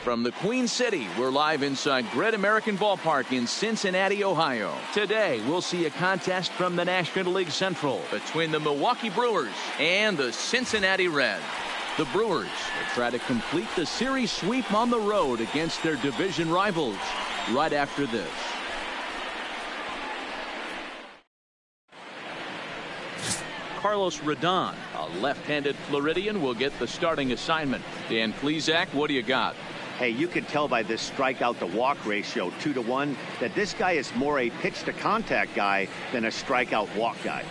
From the Queen City, we're live inside Great American Ballpark in Cincinnati, Ohio. Today, we'll see a contest from the National League Central between the Milwaukee Brewers and the Cincinnati Reds. The Brewers will try to complete the series sweep on the road against their division rivals right after this. Carlos Rodon, a left-handed Floridian, will get the starting assignment. Dan Plesac, what do you got? Hey, you can tell by this strikeout to walk ratio 2-to-1 that this guy is more a pitch to contact guy than a strikeout walk guy.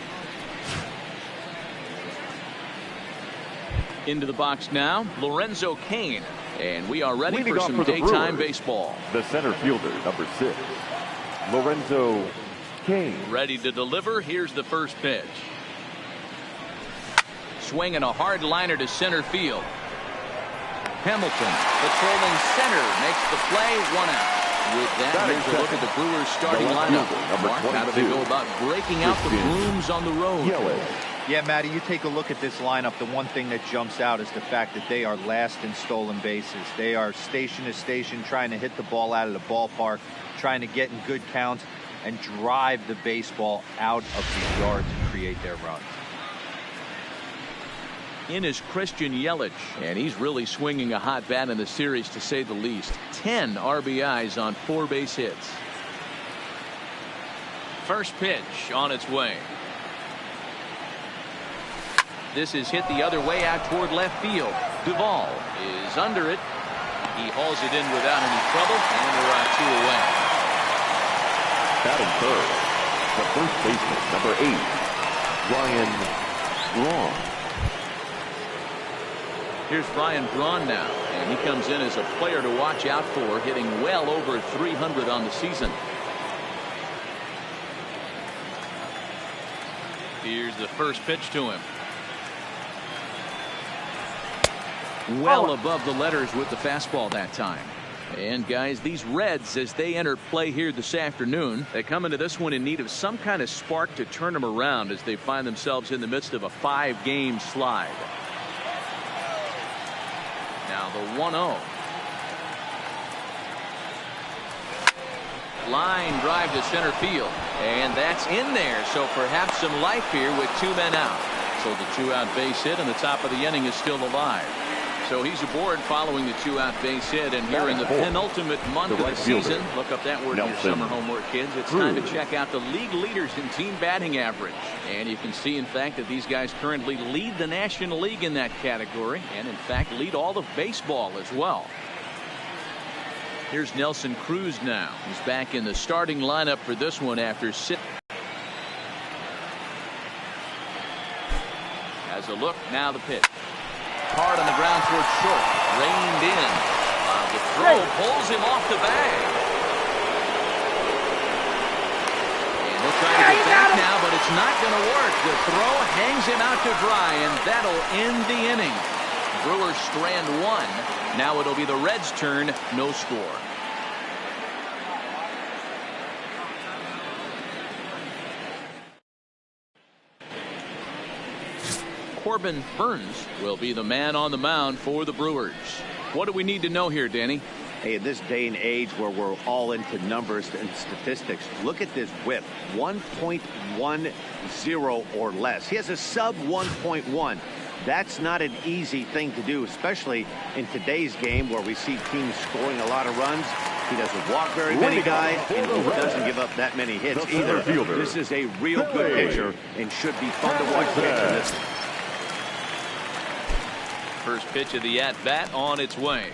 Into the box now, Lorenzo Cain, and we are ready for some daytime baseball. The center fielder, number 6, Lorenzo Cain. Ready to deliver. Here's the first pitch. Swinging a hard liner to center field. Hamilton, patrolling center, makes the play, 1 out. With that, here's a look at the Brewers starting lineup. Mark, how do they go about breaking out the brooms on the road? Yeah, Matty, you take a look at this lineup. The one thing that jumps out is the fact that they are last in stolen bases. They are station to station trying to hit the ball out of the ballpark, trying to get in good counts and drive the baseball out of the yard to create their runs. In is Christian Yelich, and he's really swinging a hot bat in the series, to say the least. 10 RBIs on 4 base hits. First pitch on its way. This is hit the other way out toward left field. Duvall is under it. He hauls it in without any trouble, and we're on 2 away. Batting third, the first baseman, number 8, Ryan Braun. Here's Ryan Braun now, and he comes in as a player to watch out for, hitting well over 300 on the season. Here's the first pitch to him. Well above the letters with the fastball that time. And guys, these Reds, as they enter play here this afternoon, they come into this one in need of some kind of spark to turn them around as they find themselves in the midst of a 5-game slide. Now the 1-0. Line drive to center field, and that's in there, so perhaps some life here with 2 men out. So the 2-out base hit, and the top of the inning is still alive. So he's aboard following the 2-out base hit, and here in the penultimate month of the season, look up that word in your summer homework, kids. It's time to check out the league leaders in team batting average. And you can see, in fact, that these guys currently lead the National League in that category, and in fact lead all of baseball as well. Here's Nelson Cruz now. He's back in the starting lineup for this one after sitting. Has a look, now the pitch. Hard on the ground towards short. Reined in. The throw pulls him off the bag. And he'll try to get back now, but it's not going to work. The throw hangs him out to dry, and that'll end the inning. Brewers strand 1. Now it'll be the Reds' turn. No score. Corbin Burns will be the man on the mound for the Brewers. What do we need to know here, Danny? Hey, in this day and age where we're all into numbers and statistics, look at this whip, 1.10 or less. He has a sub 1.1. That's not an easy thing to do, especially in today's game where we see teams scoring a lot of runs. He doesn't walk very many guys, and he doesn't give up that many hits either. This is a real good pitcher and should be fun to watch pitch in this. First pitch of the at-bat on its way.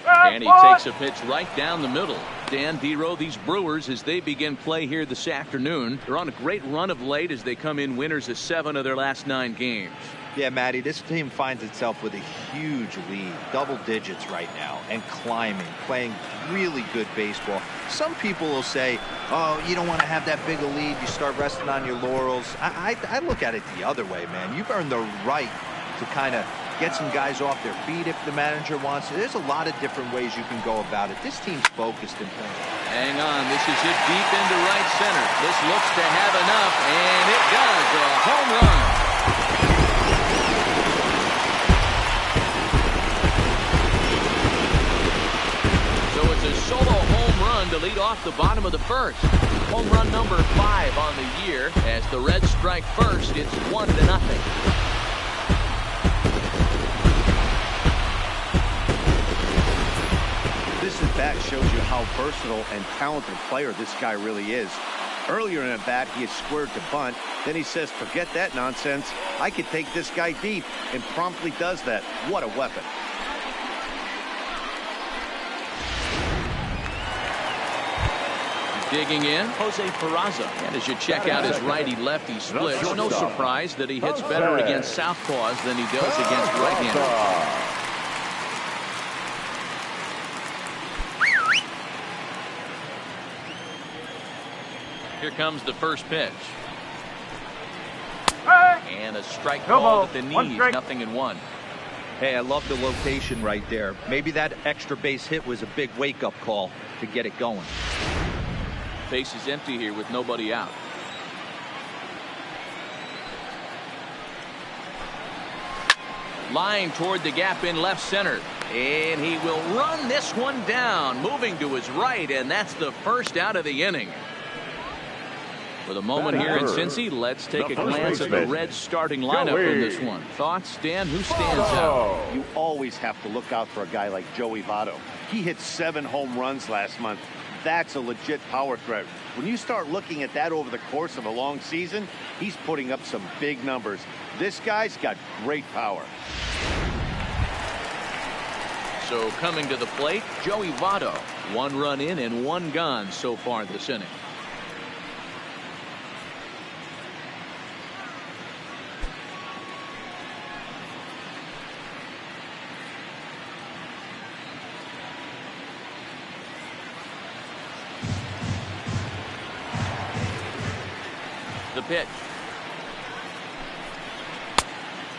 And he takes a pitch right down the middle. Dan Dero, these Brewers, as they begin play here this afternoon, they're on a great run of late as they come in winners of 7 of their last 9 games. Yeah, Matty, this team finds itself with a huge lead, double digits right now, and climbing, playing really good baseball. Some people will say, oh, you don't want to have that big a lead, you start resting on your laurels. I look at it the other way, man. You've earned the right to kind of get some guys off their feet if the manager wants. There's a lot of different ways you can go about it. This team's focused and playing. Hang on, this is hit deep into right center. This looks to have enough, and it does. A home run. run to lead off the bottom of the first. Home run number 5 on the year. As the Reds strike first, it's 1-0. This at-bat shows you how versatile and talented player this guy really is. Earlier in at bat, he is squared to bunt. Then he says, forget that nonsense. I could take this guy deep, and promptly does that. What a weapon. Digging in, Jose Peraza. And as you check out his righty-lefty split, it's no surprise that he hits better against southpaws than he does against right-handers. Here comes the first pitch. And a strike called at the knees, 0-1. Hey, I love the location right there. Maybe that extra base hit was a big wake-up call to get it going. Base is empty here with nobody out. Line toward the gap in left center. And he will run this one down, moving to his right, and that's the first out of the inning. With a moment here in Cincy, let's take a glance at the Reds starting lineup in this one. Thoughts, Dan? Who stands out? You always have to look out for a guy like Joey Votto. He hit 7 home runs last month. That's a legit power threat. When you start looking at that over the course of a long season, he's putting up some big numbers. This guy's got great power. So coming to the plate, Joey Votto. 1 run in and 1 gone so far this inning. The pitch.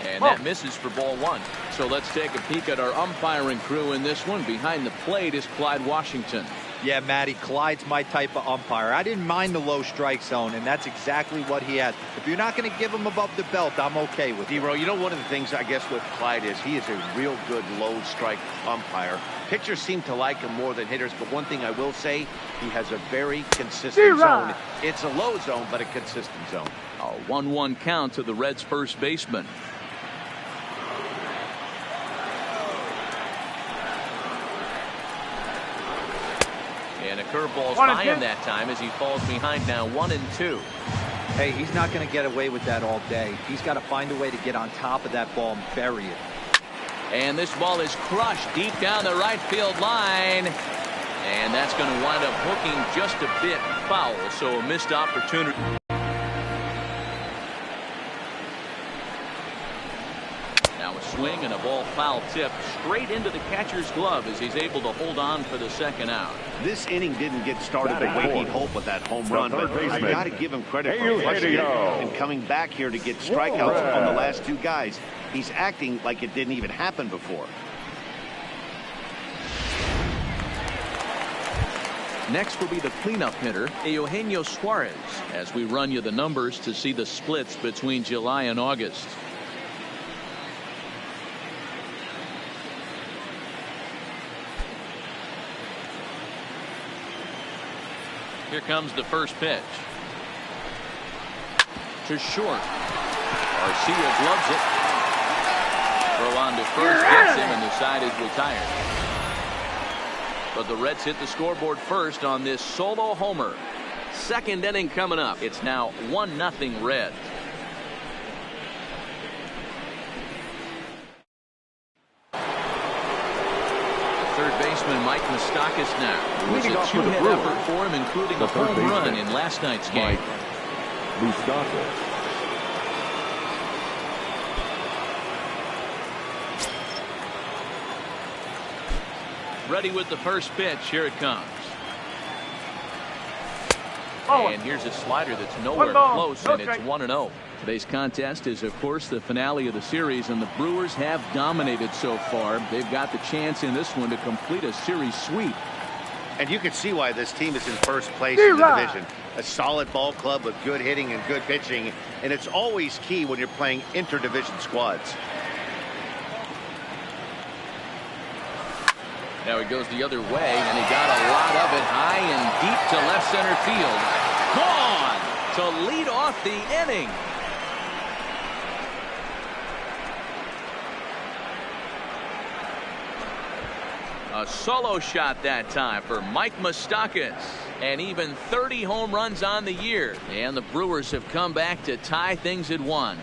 And that misses for ball 1. So let's take a peek at our umpiring crew in this one. Behind the plate is Clyde Washington. Yeah, Matty, Clyde's my type of umpire. I didn't mind the low strike zone, and that's exactly what he had. If you're not going to give him above the belt, I'm okay with it. D-Row, you know, one of the things I guess with Clyde is he is a real good low strike umpire. Pitchers seem to like him more than hitters, but one thing I will say, he has a very consistent zone. It's a low zone, but a consistent zone. A 1-1 count to the Reds' first baseman. And a curveball's by him that time as he falls behind now 1-2. Hey, he's not going to get away with that all day. He's got to find a way to get on top of that ball and bury it. And this ball is crushed deep down the right field line. And that's going to wind up hooking just a bit foul. So a missed opportunity. Now a swing and a ball foul tip straight into the catcher's glove as he's able to hold on for the second out. This inning didn't get started the way he'd hope with that home run, but I got to give him credit for flushing it and coming back here to get strikeouts on the last 2 guys. He's acting like it didn't even happen before. Next will be the cleanup hitter, Eugenio Suarez, as we run you the numbers to see the splits between July and August. Here comes the first pitch. To short. Garcia gloves it. Throw on to first gets him, and the side is retired. But the Reds hit the scoreboard first on this solo homer. Second inning coming up. It's now 1-0 Reds. Third baseman Mike Moustakas now. It was a 2-hit effort for him, including a home run in last night's game. Moustakas. Ready with the first pitch. Here it comes. And here's a slider that's nowhere close, and it's 1-0. Today's contest is, of course, the finale of the series, and the Brewers have dominated so far. They've got the chance in this one to complete a series sweep. And you can see why this team is in first place in the division. A solid ball club with good hitting and good pitching, and it's always key when you're playing interdivision squads. Now he goes the other way, and he got a lot of it high and deep to left center field. Gone to lead off the inning. A solo shot that time for Mike Moustakas, and even 30 home runs on the year. And the Brewers have come back to tie things at 1.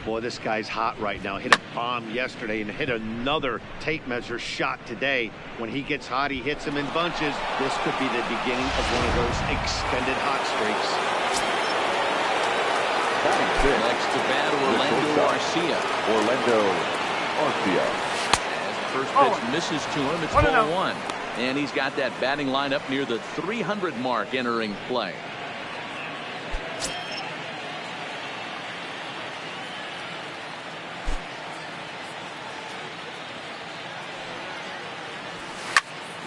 Boy, this guy's hot right now. Hit a bomb yesterday and hit another tape measure shot today. When he gets hot, he hits them in bunches. This could be the beginning of one of those extended hot streaks. Next to bat, Orlando Arcia. As the first pitch misses to him, it's ball 1. And he's got that batting lineup near the 300 mark entering play.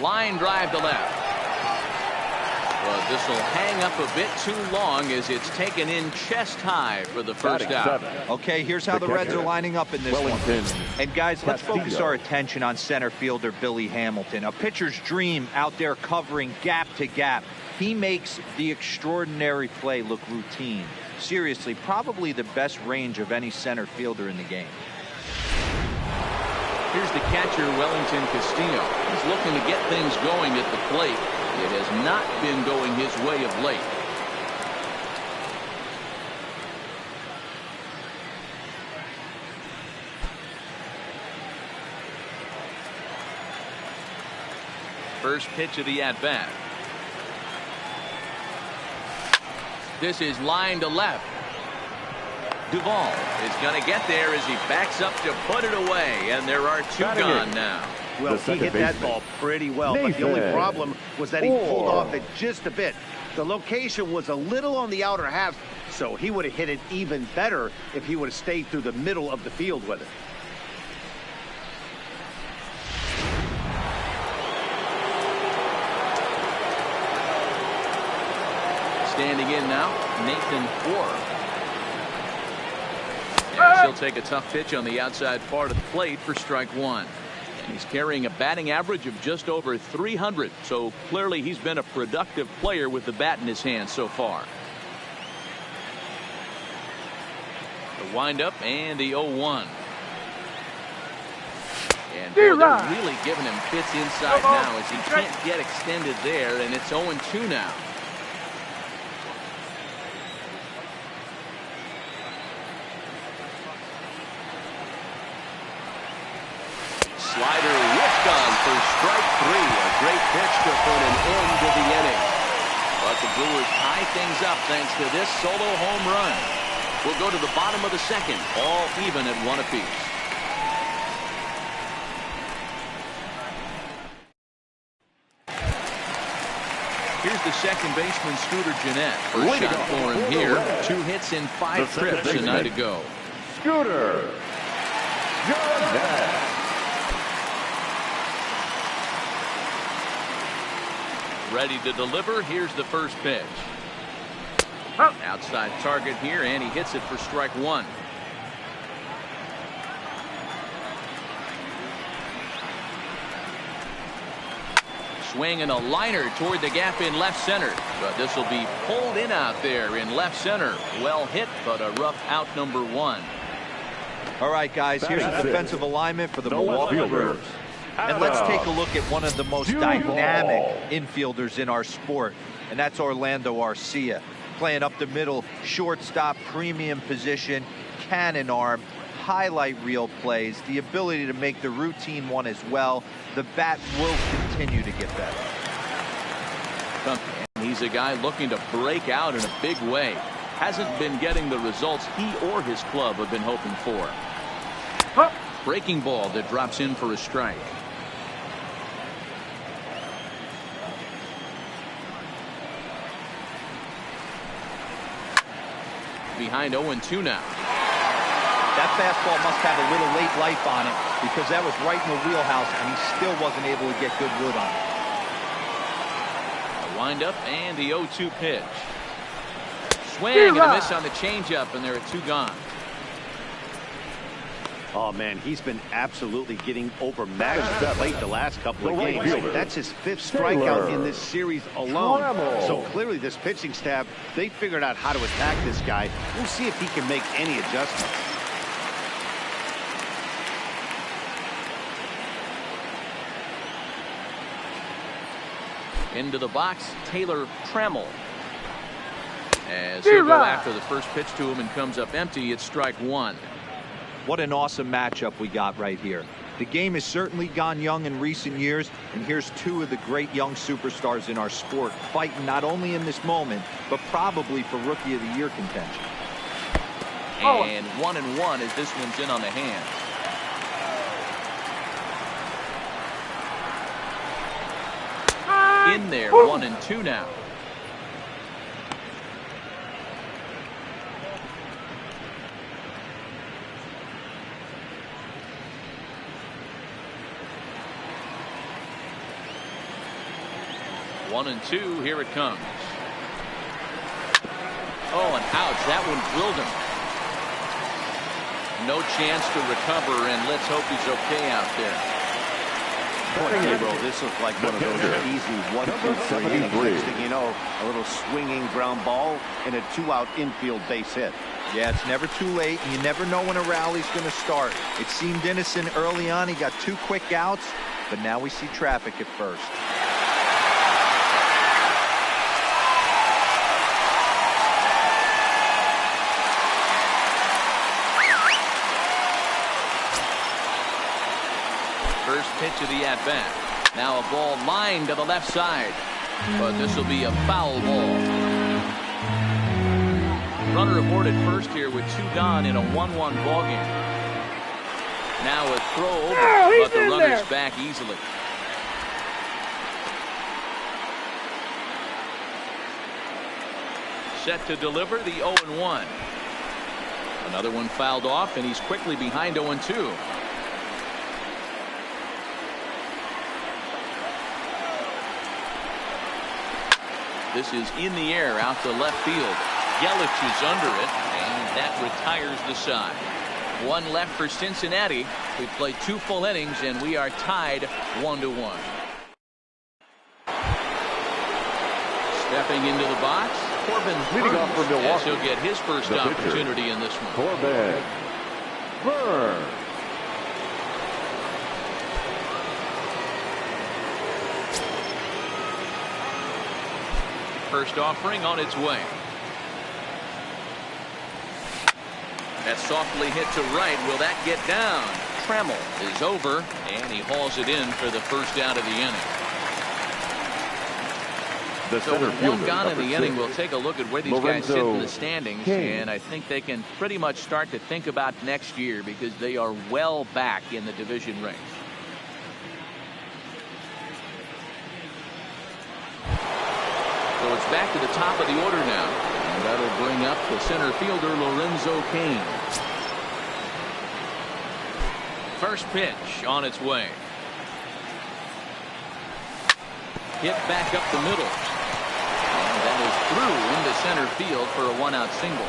Line drive to left. Well, this will hang up a bit too long as it's taken in chest high for the first out. Okay, here's how the Reds are lining up in this one. And guys, let's focus our attention on center fielder Billy Hamilton. A pitcher's dream out there covering gap to gap. He makes the extraordinary play look routine. Seriously, probably the best range of any center fielder in the game. Here's the catcher, Wellington Castillo. He's looking to get things going at the plate. It has not been going his way of late. First pitch of the at-bat. This is line to left. Duvall is going to get there as he backs up to put it away, and there are 2 gone now. Well, he hit that ball pretty well, but the only problem was that he pulled off it just a bit. The location was a little on the outer half, so he would have hit it even better if he would have stayed through the middle of the field with it. Standing in now, Nathan Orr. And he'll take a tough pitch on the outside part of the plate for strike 1. And he's carrying a batting average of just over 300, so clearly he's been a productive player with the bat in his hand so far. The windup and the 0-1. And boy, they're really giving him fits inside now as he can't get extended there, and it's 0-2 now. Slider whipped on for strike 3. A great pitch to put an end to the inning. But the Brewers tie things up thanks to this solo home run. We'll go to the bottom of the second, all even at 1 apiece. Here's the second baseman, Scooter Gennett. First shot for him here. 2 hits in 5 trips a night ago. Scooter Gennett. Ready to deliver. Here's the first pitch. Outside target here, and he hits it for strike 1. Swing and a liner toward the gap in left center, but this will be pulled in out there in left center. Well hit, but a rough out number 1. All right, guys, here's the defensive alignment for the Milwaukee Brewers. And let's take a look at one of the most dynamic infielders in our sport, and that's Orlando Arcia. Playing up the middle, shortstop, premium position, cannon arm, highlight reel plays, the ability to make the routine one as well. The bat will continue to get better. And he's a guy looking to break out in a big way. Hasn't been getting the results he or his club have been hoping for. Breaking ball that drops in for a strike. Behind 0-2 now. That fastball must have a little late life on it because that was right in the wheelhouse and he still wasn't able to get good wood on it. A windup and the 0-2 pitch. Swing and a miss on the changeup, and there are 2 gone. Oh, man, he's been absolutely getting overmatched at the plate the last couple of games. That's his 5th strikeout in this series alone. So clearly this pitching staff, they figured out how to attack this guy. We'll see if he can make any adjustments. Into the box, Taylor Trammell. As he'll go after the first pitch to him and comes up empty, it's strike 1. What an awesome matchup we got right here. The game has certainly gone young in recent years, and here's 2 of the great young superstars in our sport fighting not only in this moment, but probably for Rookie of the Year contention. And 1-1 as this one's in on the hand. In there, 1-2 now. One and two, here it comes. Oh, and ouch, that one drilled him. No chance to recover, and let's hope he's okay out there. Boy, Gabriel, this looks like one of those easy 1-2-3 innings. Next thing you know, a little swinging ground ball and a 2-out infield base hit. Yeah, it's never too late, and you never know when a rally's going to start. It seemed innocent early on. He got 2 quick outs, but now we see traffic at first. First pitch of the at-bat. Now a ball lined to the left side. But this will be a foul ball. Runner aboard at first here with 2 gone in a 1-1 ball game. Now a throw over, but the runner's back easily. Set to deliver the 0-1. Another one fouled off, and he's quickly behind 0-2. This is in the air out to left field. Yelich is under it, and that retires the side. 1 left for Cincinnati. We played 2 full innings, and we are tied 1-1. Stepping into the box, Corbin leading off for Milwaukee. He'll get his first opportunity in this one. Corbin Burns. First offering on its way. That softly hit to right. Will that get down? Trammell is over, and he hauls it in for the first out of the inning. So with 1 gone in the inning, we'll take a look at where these guys sit in the standings, and I think they can pretty much start to think about next year because they are well back in the division race. So it's back to the top of the order now, and that'll bring up the center fielder Lorenzo Cain. First pitch on its way. Hit back up the middle, and that is through into center field for a 1-out single.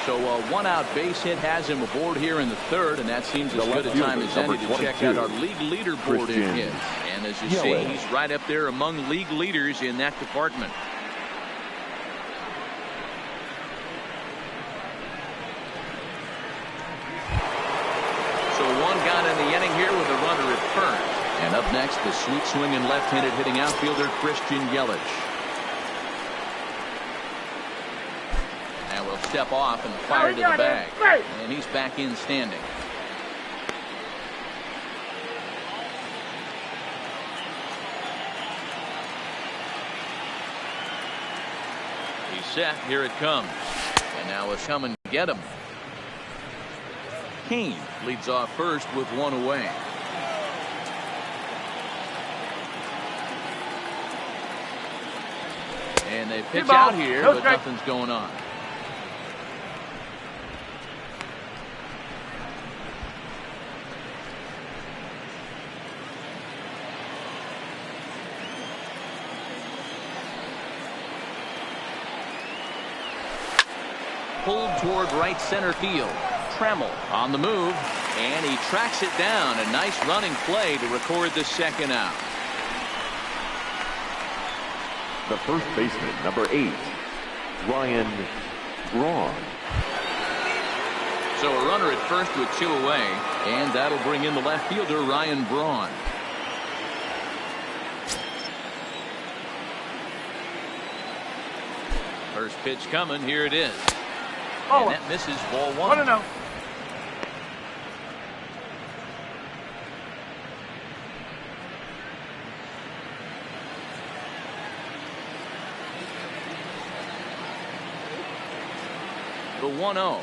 So a 1-out base hit has him aboard here in the 3rd, and that seems as good a time as any to check out our league leaderboard in hits. And as you see, he's right up there among league leaders in that department. So 1 gone in the inning here with a runner at first. And up next, the sweet swinging left-handed hitting outfielder Christian Yelich. Now we'll step off and fire to the bag. And he's back in standing. He's set. Here it comes. And now it's come and get him. Cain leads off first with 1 away. And they pitch out here, but nothing's going on. Pulled toward right center field. Trammell on the move, And he tracks it down. A nice running play to record the second out. The first baseman, number 8, Ryan Braun. So a runner at first with 2 away, and that'll bring in the left fielder, Ryan Braun. First pitch coming. Here it is. Oh, and that misses, ball 1. 1-0. The 1-0.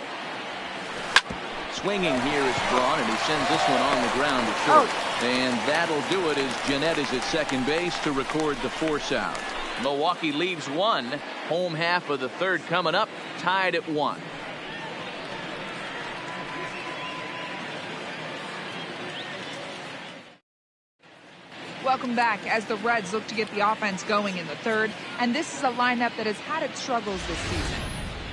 Swinging here is Braun, and he sends this one on the ground to short. And that'll do it as Jeanette is at second base to record the force out. Milwaukee leaves 1. Home half of the third coming up, tied at 1. Welcome back as the Reds look to get the offense going in the third, and this is a lineup that has had its struggles this season.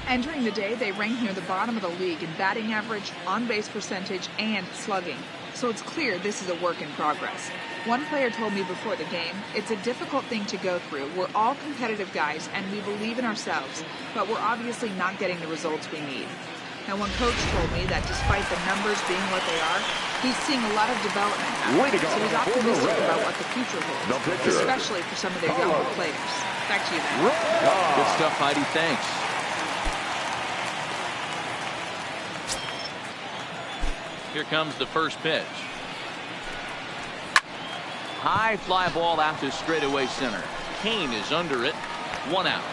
Entering the day, they rank near the bottom of the league in batting average, on-base percentage, and slugging. So it's clear this is a work in progress. One player told me before the game, it's a difficult thing to go through. We're all competitive guys, and we believe in ourselves, but we're obviously not getting the results we need. Now, one coach told me that despite the numbers being what they are, he's seeing a lot of development happening. So he's optimistic about what the future holds, especially for some of their younger players. Back to you, Matt. Good stuff, Heidi. Thanks. Here comes the first pitch. High fly ball out to straightaway center. Kane is under it. 1 out.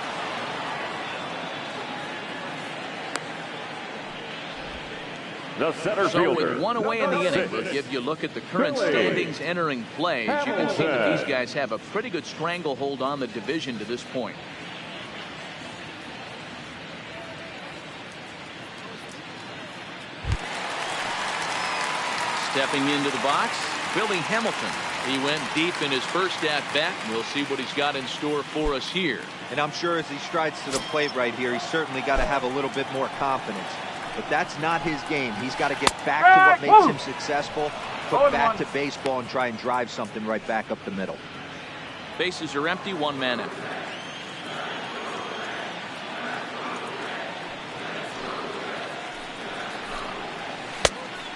The center So fielder, with 1 away in the inning, we'll give you a look at the current standings entering play. As you can see that these guys have a pretty good stranglehold on the division to this point. Stepping into the box, Billy Hamilton. He went deep in his first at-bat. We'll see what he's got in store for us here. And I'm sure as he strides to the plate right here, he's certainly got to have a little bit more confidence. But that's not his game. He's got to get back to what makes him successful, put bat to baseball, and try and drive something right back up the middle. Bases are empty, 1 man out.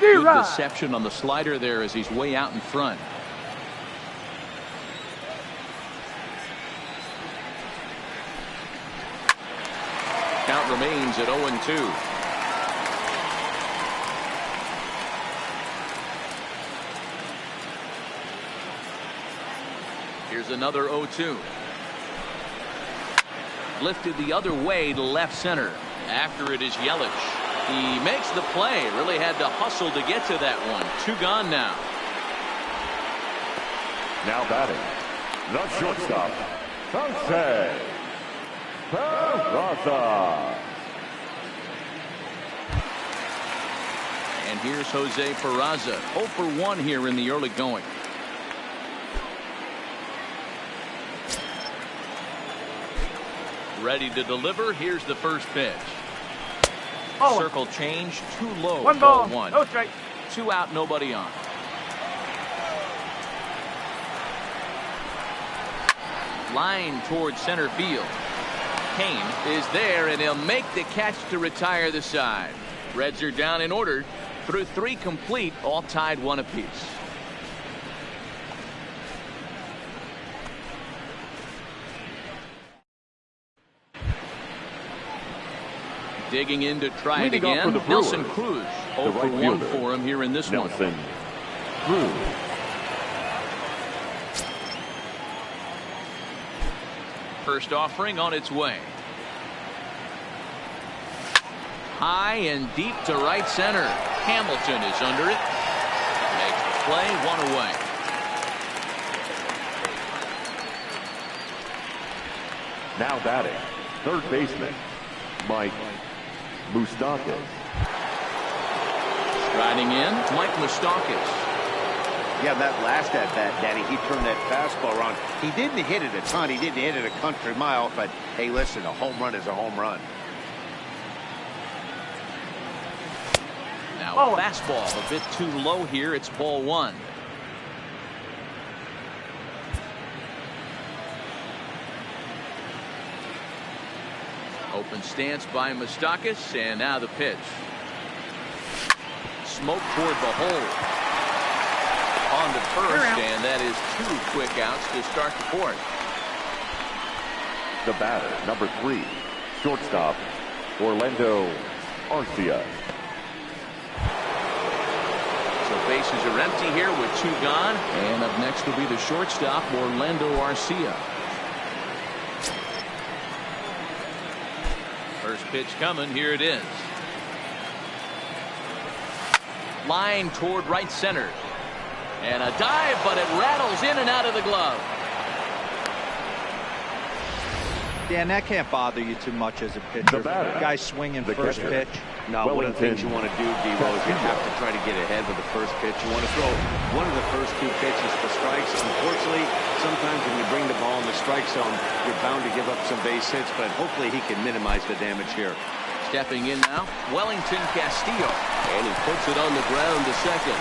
Good deception on the slider there as he's way out in front. Count remains at 0-2. Here's another 0-2. Lifted the other way to left center. After it is Yelich. He makes the play. Really had to hustle to get to that one. 2 gone now. Now batting, the shortstop, Jose Peraza. And here's Jose Peraza. 0 for 1 here in the early going. Ready to deliver. Here's the first pitch. Circle change, too low. 1 ball, 1. no strike. 2 out, nobody on. Line towards center field. Kane is there, and he'll make the catch to retire the side. Reds are down in order through 3 complete, all tied 1 apiece. Digging in to try it again. Nelson Cruz. 0 for 1 for him here in this one. Cruz. First offering on its way. High and deep to right center. Hamilton is under it. Makes the play, 1 away. Now batting, third baseman, Mike Moustakas. Striding in, Mike Moustakas. Yeah, that last at-bat, Danny, he turned that fastball around. He didn't hit it a ton. He didn't hit it a country mile, but hey, listen, a home run is a home run. Now a fastball a bit too low here. It's ball one. Open stance by Moustakas, and now the pitch. Smoke toward the hole. On to first, and that is 2 quick outs to start the fourth. The batter, number 3, shortstop, Orlando Arcia. So bases are empty here with 2 gone. And up next will be the shortstop, Orlando Arcia. First pitch coming. Here it is. Line toward right center. And a dive, but it rattles in and out of the glove. Dan, that can't bother you too much as a pitcher. Guy swinging first pitch. No, one of the things you want to do, D-Roll, is you have to try to get ahead with the first pitch. You want to throw one of the first 2 pitches for strikes. Unfortunately, sometimes when you bring the ball in the strike zone, you're bound to give up some base hits, but hopefully he can minimize the damage here. Stepping in now, Wellington Castillo. And he puts it on the ground to second.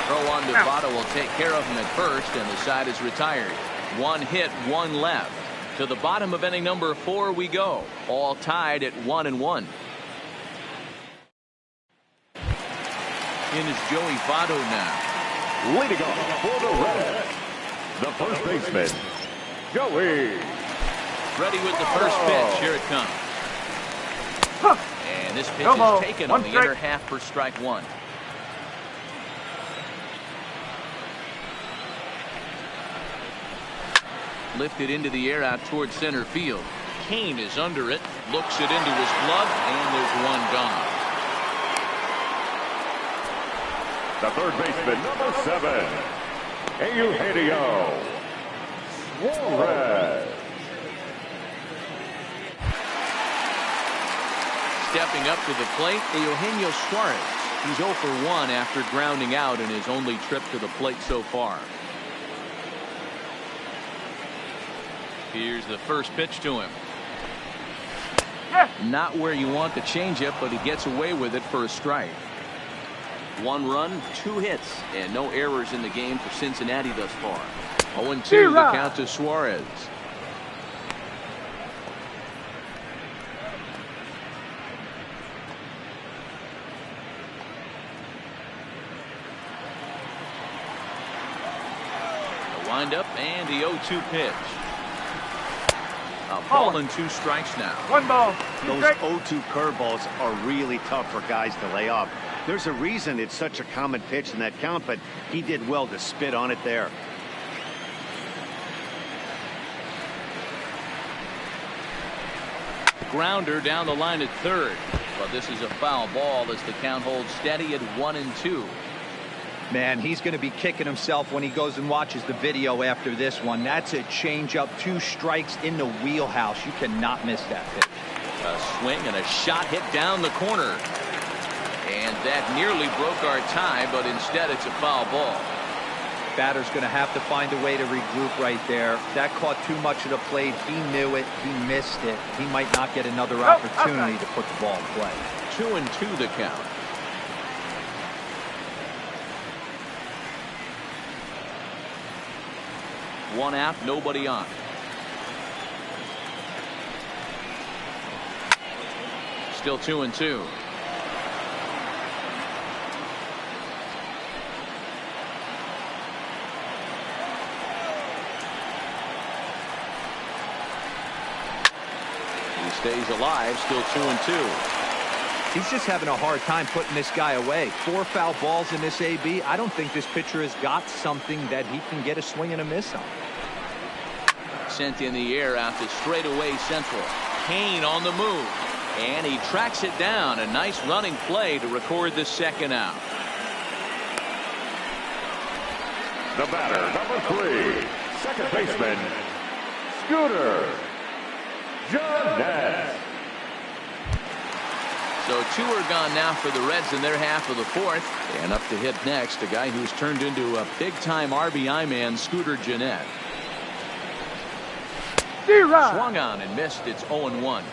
Throw on Nevada will take care of him at first, and the side is retired. 1 hit, 1 left. To the bottom of inning number 4 we go. All tied at 1-1. In is Joey Votto now. Leading off for the Reds, the first baseman, Joey. Ready with the first pitch. Here it comes. And this pitch is taken on the inner half for strike 1. Lifted into the air out towards center field. Kane is under it. Looks it into his glove, and there's 1 gone. The third baseman, number 7, Eugenio Suarez. Stepping up to the plate, Eugenio Suarez. He's 0 for 1 after grounding out in his only trip to the plate so far. Here's the first pitch to him. Not where you want the changeup, but he gets away with it for a strike. 1 run, 2 hits, and no errors in the game for Cincinnati thus far. 0-2 the count to Suarez. The windup and the 0-2 pitch. A ball and 2 strikes now. 1 ball. Those 0-2 curveballs are really tough for guys to lay off. There's a reason it's such a common pitch in that count, but he did well to spit on it there. Grounder down the line at third. But this is a foul ball as the count holds steady at 1-2. Man, he's going to be kicking himself when he goes and watches the video after this one. That's a changeup, 2 strikes in the wheelhouse. You cannot miss that pitch. A swing and a shot hit down the corner. And that nearly broke our tie, but instead it's a foul ball. Batter's going to have to find a way to regroup right there. That caught too much of the plate. He knew it. He missed it. He might not get another opportunity to put the ball in play. 2-2 the count. One out, nobody on. Still 2-2. He stays alive, still 2-2. He's just having a hard time putting this guy away. 4 foul balls in this AB. I don't think this pitcher has got something that he can get a swing and a miss on. Sent in the air out to straightaway central. Kane on the move. And he tracks it down. A nice running play to record the second out. The batter, number 3, second baseman, Scooter Gennett. So 2 are gone now for the Reds in their half of the fourth. And up to hit next, a guy who's turned into a big-time RBI man, Scooter Gennett. Swung on and missed. It's 0-1.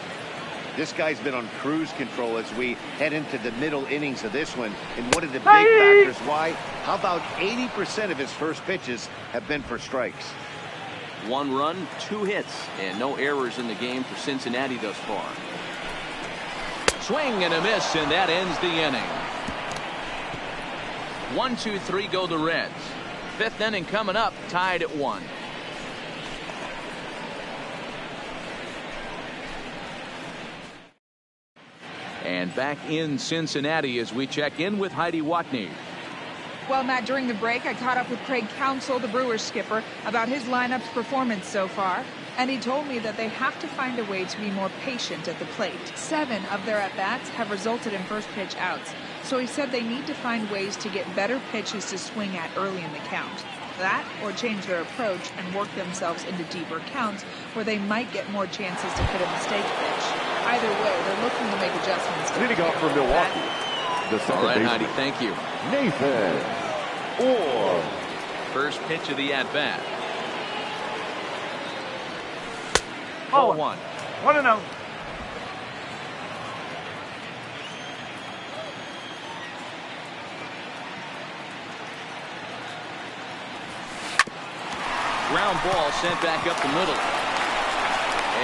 This guy's been on cruise control as we head into the middle innings of this one. And one of the big factors why, how about 80% of his first pitches have been for strikes? 1 run, 2 hits, and no errors in the game for Cincinnati thus far. Swing and a miss, and that ends the inning. 1, 2, 3 go the Reds. 5th inning coming up, tied at 1. And back in Cincinnati as we check in with Heidi Watney. Well, Matt, during the break, I caught up with Craig Counsell, the Brewers skipper, about his lineup's performance so far. And he told me that they have to find a way to be more patient at the plate. 7 of their at-bats have resulted in first pitch outs. So he said they need to find ways to get better pitches to swing at early in the count. That or change their approach and work themselves into deeper counts where they might get more chances to hit a mistake pitch. Either way, they're looking to make adjustments. Leading off for Milwaukee, the second All right, baseman, Heidi, thank you. Nathan Orr. First pitch of the at-bat. Oh, 1. 1-0. Ground ball sent back up the middle.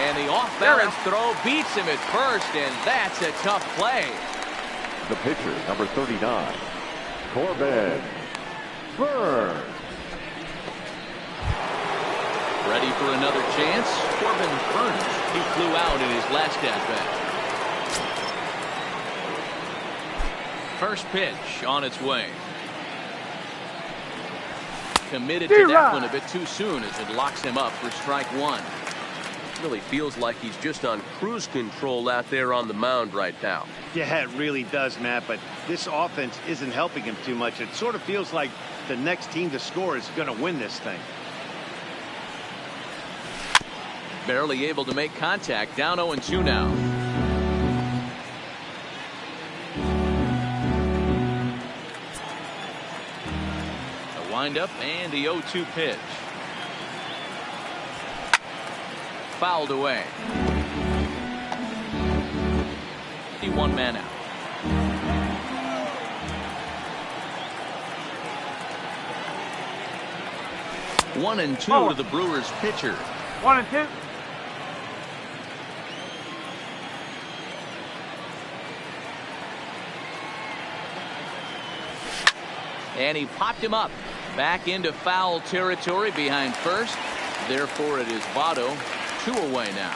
And the off-balance throw beats him at first, and that's a tough play. The pitcher, number 39, Corbin Burns. Ready for another chance. Corbin Burns. He flew out in his last at-bat. First pitch on its way. Committed to that one a bit too soon as it locks him up for strike 1. Really feels like he's just on cruise control out there on the mound right now. Yeah, it really does, Matt, but this offense isn't helping him too much. It sort of feels like the next team to score is going to win this thing. Barely able to make contact. Down 0-2 now. A windup and the 0-2 pitch. Fouled away. He 1 man out. One and two to the Brewers pitcher. 1-2. And he popped him up back into foul territory behind first. Therefore, it is Votto 2 away now.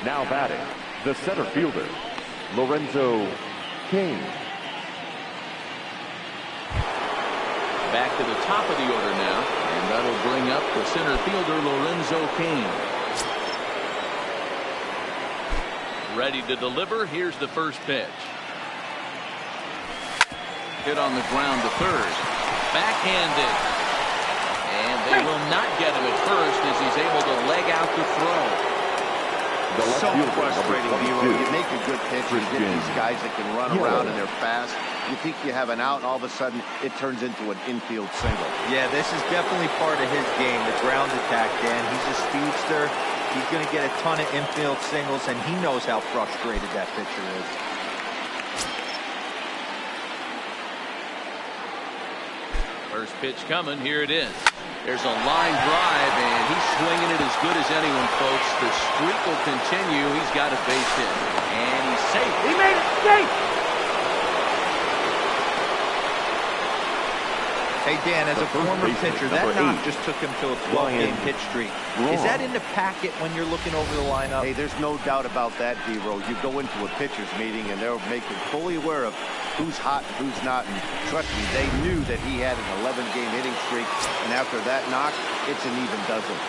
Now batting, the center fielder, Lorenzo King. Back to the top of the order now, and that'll bring up the center fielder, Lorenzo King. Ready to deliver. Here's the first pitch. Hit on the ground to third. Backhanded. And they will not get him at first as he's able to leg out the throw. So frustrating, Hero. You make a good pitch, you get these guys that can run around and they're fast. You think you have an out, and all of a sudden it turns into an infield single. Yeah, this is definitely part of his game, the ground attack, Dan. He's a speedster. He's going to get a ton of infield singles, and he knows how frustrated that pitcher is. First pitch coming. Here it is. There's a line drive, and he's swinging it as good as anyone, folks. The streak will continue. He's got a base hit, and he's safe. He made it safe. Hey, Dan, as a former pitcher, that knock just took him to a 12-game pitch streak. Is that in the packet when you're looking over the lineup? Hey, there's no doubt about that, Hero. You go into a pitcher's meeting, and they're making fully aware of who's hot and who's not. And trust me, they knew that he had an 11-game hitting streak. And after that knock, it's an even dozen.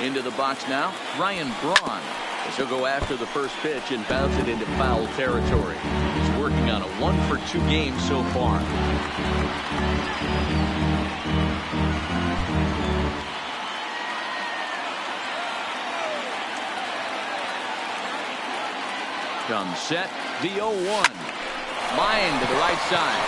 Into the box now, Ryan Braun. As he'll go after the first pitch and bounce it into foul territory. He's working on a 1-for-2 game so far. Comes set, the 0-1. Line to the right side.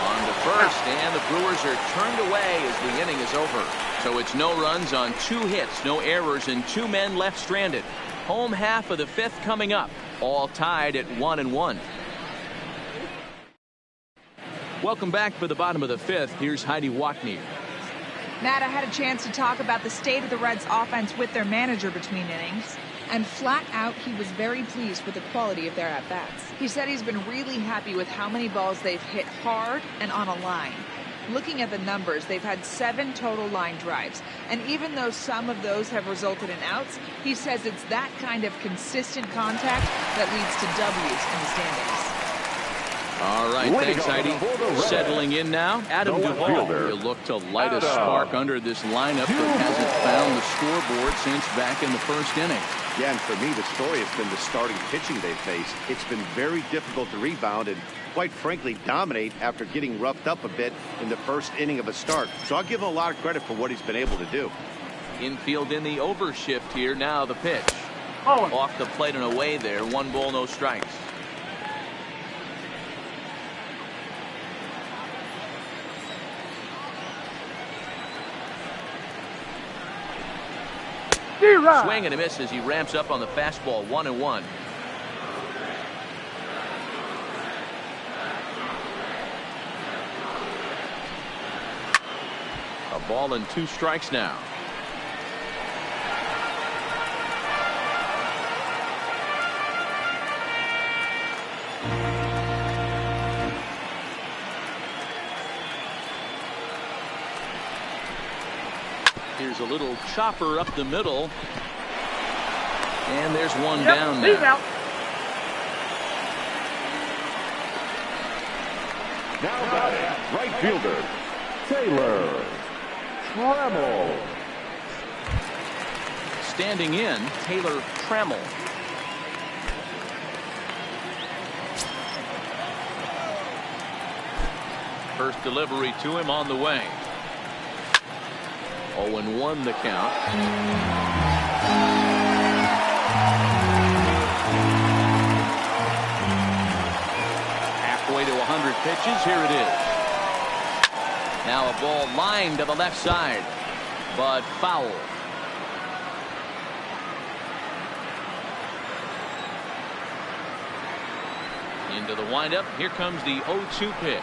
On the first, and the Brewers are turned away as the inning is over. So it's no runs on 2 hits, no errors, and 2 men left stranded. Home half of the 5th coming up, all tied at 1-1. Welcome back for the bottom of the 5th. Here's Heidi Watney. Matt, I had a chance to talk about the state of the Reds offense with their manager between innings. And flat out, he was very pleased with the quality of their at-bats. He said he's been really happy with how many balls they've hit hard and on a line. Looking at the numbers, they've had 7 total line drives. And even though some of those have resulted in outs, he says it's that kind of consistent contact that leads to W's in the standings. All right, thanks, Heidi. Settling in now, Adam Duvall will look to light a spark under this lineup that hasn't found the scoreboard since back in the first inning. Yeah, and for me, the story has been the starting pitching they faced. It's been very difficult to rebound and, quite frankly, dominate after getting roughed up a bit in the first inning of a start. So I'll give him a lot of credit for what he's been able to do. Infield in the overshift here. Now the pitch. Off the plate and away there. 1 ball, no strikes. Swing and a miss as he ramps up on the fastball. 1-1. A ball and 2 strikes now. Here's a little chopper up the middle. And there's one down now. Now batting, right fielder, Taylor Trammell. Standing in, Taylor Trammell. First delivery to him on the way. 0-1 the count. Halfway to 100 pitches. Here it is. Now a ball lined to the left side, but foul. Into the windup. Here comes the 0-2 pitch.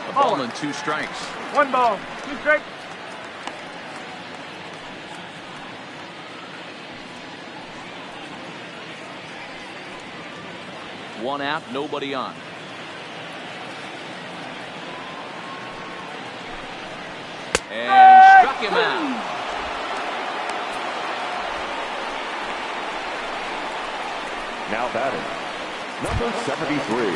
A ball and 2 strikes. 1 ball, 2 strikes. One out, nobody on. And struck him out. Now batting, number 73.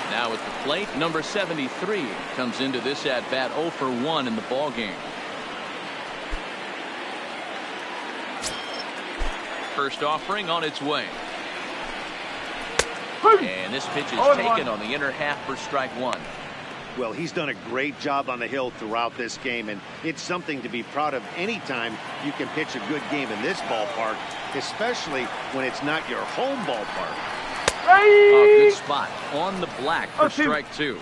Now at the plate, number 73 comes into this at bat 0 for 1 in the ball game. First offering on its way. And this pitch is taken on the inner half for strike 1. Well, he's done a great job on the hill throughout this game, and it's something to be proud of anytime you can pitch a good game in this ballpark, especially when it's not your home ballpark. A good spot on the black for strike 2.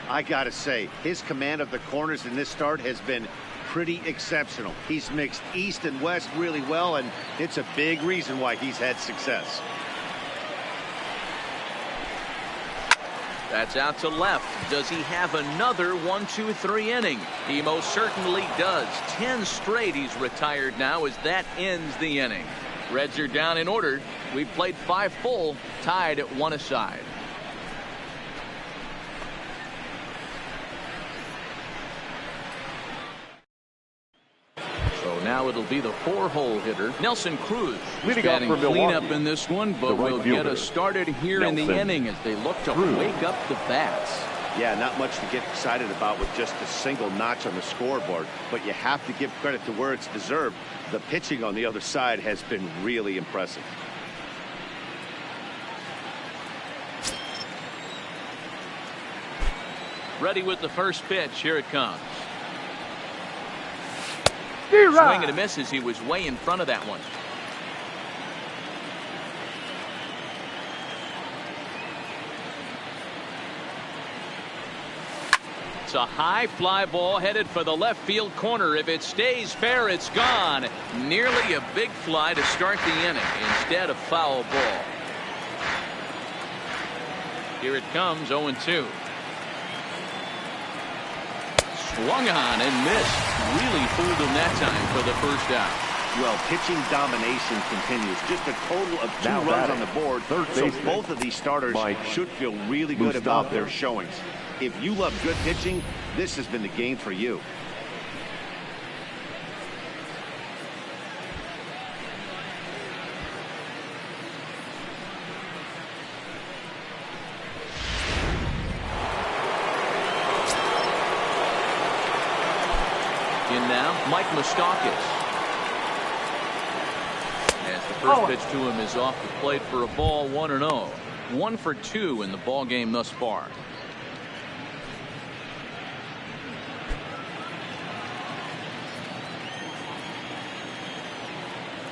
I gotta say, his command of the corners in this start has been pretty exceptional. He's mixed east and west really well, and it's a big reason why he's had success. That's out to left. Does he have another 1-2-3 inning? He most certainly does. 10 straight he's retired now as that ends the inning. Reds are down in order. We've played 5 full, tied at 1 aside. So now it'll be the 4-hole hitter, Nelson Cruz. Leading off for clean up Milwaukee, in this one, but right will fielder, get us started here in the inning as they look to wake up the bats. Yeah, not much to get excited about with just a single notch on the scoreboard, but you have to give credit to where it's deserved. The pitching on the other side has been really impressive. Ready with the first pitch. Here it comes. Swing and a miss as he was way in front of that one. It's a high fly ball headed for the left field corner. If it stays fair, it's gone. Nearly a big fly to start the inning. Instead, a foul ball. Here it comes, 0-2. Swung on and missed. Really fooled him that time for the first out. Well, pitching domination continues. Just a total of 2 runs on the board. So both of these starters should feel really good about their showings. If you love good pitching, this has been the game for you. In now, Mike Moustakas. As the first pitch to him is off the plate for a ball, 1-0. 1 for 2 in the ball game thus far.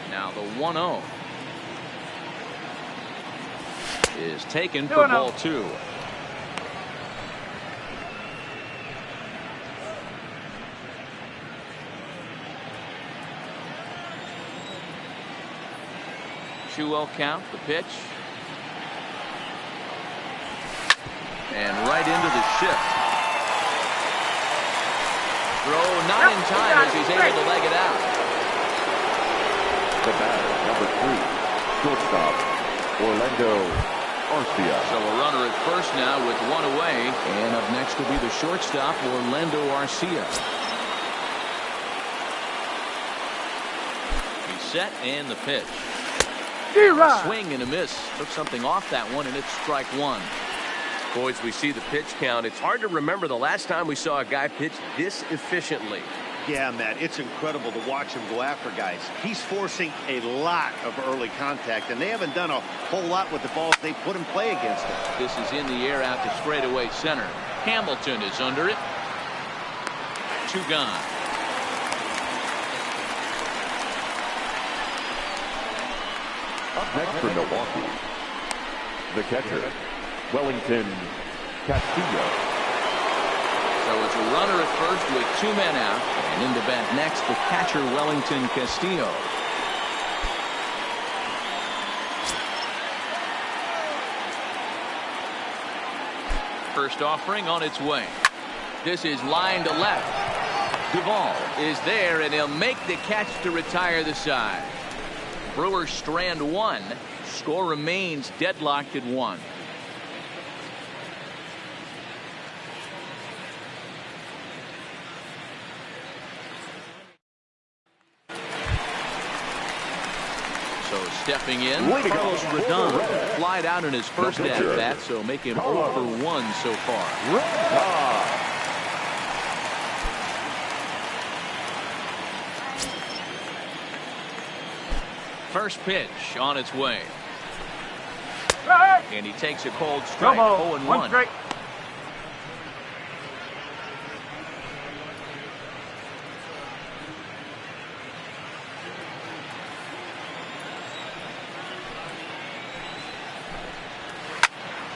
Now the 1-0 is taken for ball 2. Two-0 count, the pitch. And right into the shift. Throw not in time as he's able to leg it out. The batter, number 3, shortstop, Orlando Arcia. So a runner at first now with 1 away. And up next will be the shortstop, Orlando Arcia. He's set and the pitch. Swing and a miss. Took something off that one, and it's strike 1. Boys, we see the pitch count. It's hard to remember the last time we saw a guy pitch this efficiently. Yeah, Matt, it's incredible to watch him go after guys. He's forcing a lot of early contact, and they haven't done a whole lot with the balls they put in play against him. This is in the air out to straightaway center. Hamilton is under it. 2 gone. Up next for Milwaukee, the catcher, Wellington Castillo. So it's a runner at first with 2 men out. And in the bat next, the catcher, Wellington Castillo. First offering on its way. This is line to left. Duvall is there, and he'll make the catch to retire the side. Brewers strand 1. Score remains deadlocked at 1. So stepping in, Carlos Rodon flied out in his first at bat, so make him 0 for 1 so far. First pitch on its way. And he takes a cold strike. 0-1.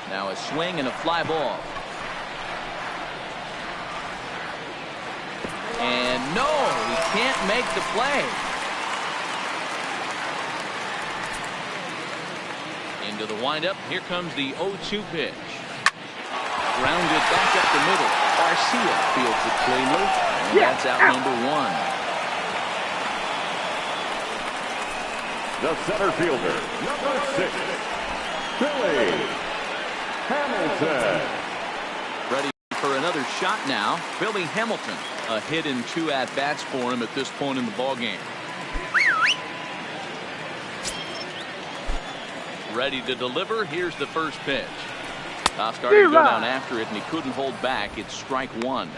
Now a swing and a fly ball. And no, he can't make the play. Into the windup. Here comes the 0-2 pitch. Grounded back up the middle. Arcia fields it cleanly. And that's out number 1. The center fielder, number 6, Billy Hamilton. Ready for another shot now. Billy Hamilton. A hit in 2 at-bats for him at this point in the ballgame. Ready to deliver. Here's the first pitch. Starting to go down after it, and he couldn't hold back. It's strike 1.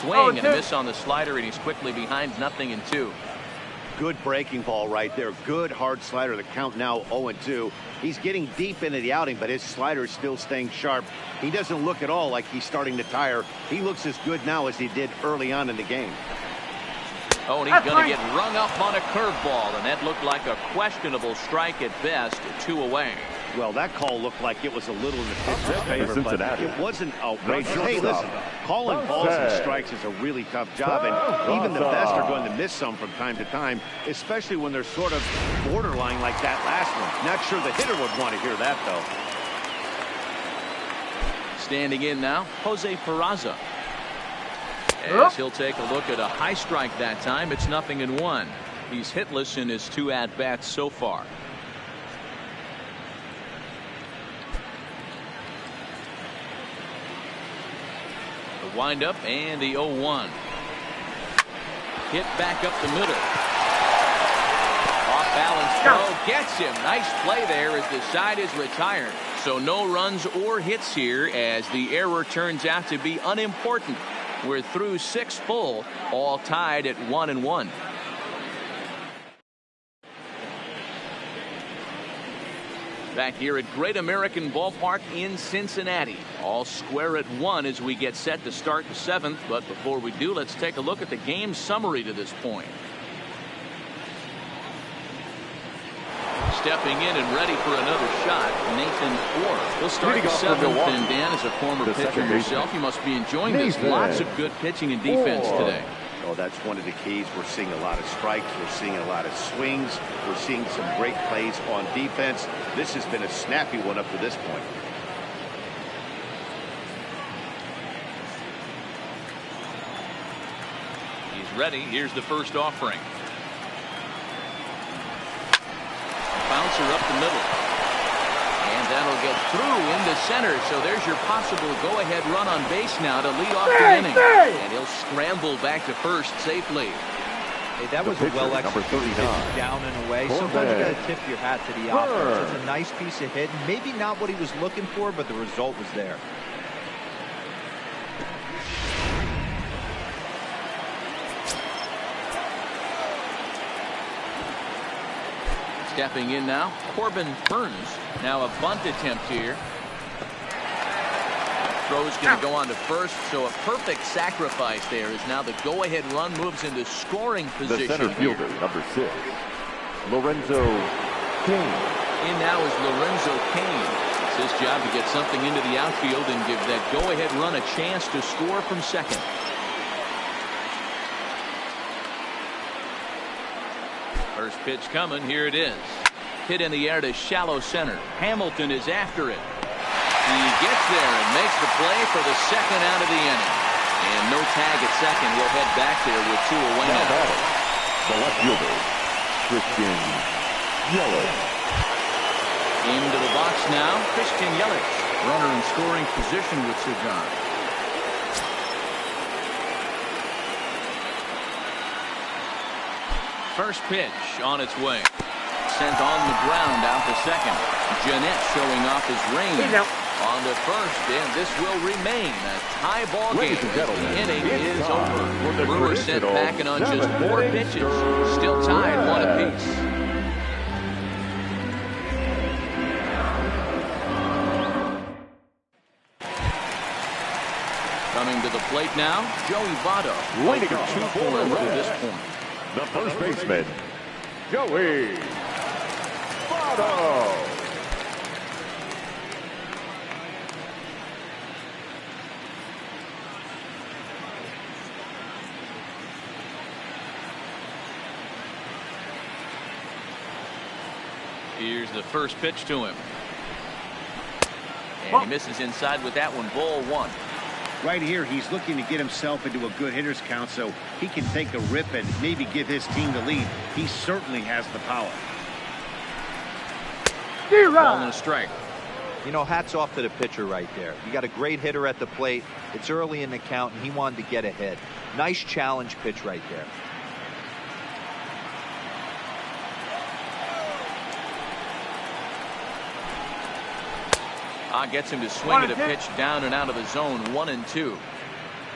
Swing and a miss on the slider, and he's quickly behind 0-2. Good breaking ball right there. Good hard slider. The count now 0-2. He's getting deep into the outing, but his slider is still staying sharp. He doesn't look at all like he's starting to tire. He looks as good now as he did early on in the game. Oh, and he's going to get rung up on a curveball, and that looked like a questionable strike at best. 2 away. Well, that call looked like it was a little in the pitcher's favor, but Cincinnati. it wasn't outrageous. Hey, listen, calling balls and strikes is a really tough job, and even the best are going to miss some from time to time, especially when they're sort of borderline like that last one. Not sure the hitter would want to hear that, though. Standing in now, Jose Peraza. As he'll take a look at a high strike that time, it's 0-1. He's hitless in his 2 at-bats so far. The windup and the 0-1. Hit back up the middle. Off balance throw, gets him. Nice play there as the side is retired. So no runs or hits here as the error turns out to be unimportant. We're through 6 full, all tied at 1-1. Back here at Great American Ballpark in Cincinnati. All square at 1 as we get set to start the 7th. But before we do, let's take a look at the game summary to this point. Stepping in and ready for another shot, Nathan Orr. We'll start the 7th, and Dan, as a former pitcher yourself, you must be enjoying this. Lots of good pitching and defense today. Oh, that's one of the keys. We're seeing a lot of strikes. We're seeing a lot of swings. We're seeing some great plays on defense. This has been a snappy one up to this point. He's ready. Here's the first offering. Bouncer up the middle. And that'll get through into center. So there's your possible go-ahead run on base now to lead off the inning. And he'll scramble back to first safely. Hey, that was a well-executed pitch down and away. Sometimes you got to tip your hat to the offense. It's a nice piece of hitting. Maybe not what he was looking for, but the result was there. Stepping in now, Corbin Burns. Now a bunt attempt here. Throw's going to go on to first, so a perfect sacrifice there as now the go-ahead run moves into scoring position. The center fielder, number 6, Lorenzo Cain. In now is Lorenzo Cain. It's his job to get something into the outfield and give that go-ahead run a chance to score from second. First pitch coming. Here it is. Hit in the air to shallow center. Hamilton is after it. He gets there and makes the play for the second out of the inning. And no tag at second. We'll head back there with 2 away now. The left fielder, Christian Yelich. Into the box now, Christian Yelich. Runner in scoring position with Sir John. First pitch on its way. Sent on the ground out to second. Jeanette showing off his range. On to first, and this will remain a tie ball game. The inning is over. The Brewers sent packing on just 4 pitches. Still tied 1 apiece. Coming to the plate now, Joey Votto. 2 for him at this point. The first baseman, Joey Votto. Here's the first pitch to him. And he misses inside with that one. Ball 1. Right here, he's looking to get himself into a good hitter's count so he can take a rip and maybe give his team the lead. He certainly has the power. Ball and a strike. You know, hats off to the pitcher right there. You got a great hitter at the plate. It's early in the count, and he wanted to get ahead. Nice challenge pitch right there. Gets him to swing at a pitch down and out of the zone. 1-2.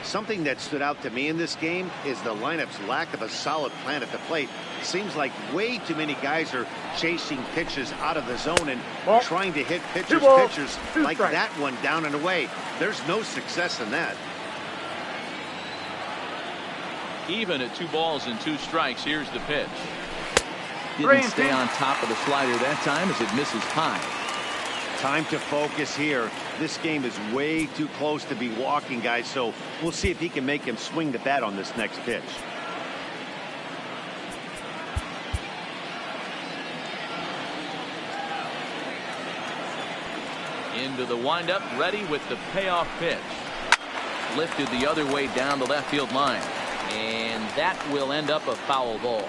Something that stood out to me in this game is the lineup's lack of a solid plan at the plate. Seems like way too many guys are chasing pitches out of the zone and trying to hit pitchers like that one down and away. There's no success in that. Even at 2 balls and 2 strikes. Here's the pitch. Didn't Great, stay on top of the slider that time as it misses high. Time to focus here. This game is way too close to be walking, guys, so we'll see if he can make him swing the bat on this next pitch. Into the windup, ready with the payoff pitch. Lifted the other way down the left field line. And that will end up a foul ball.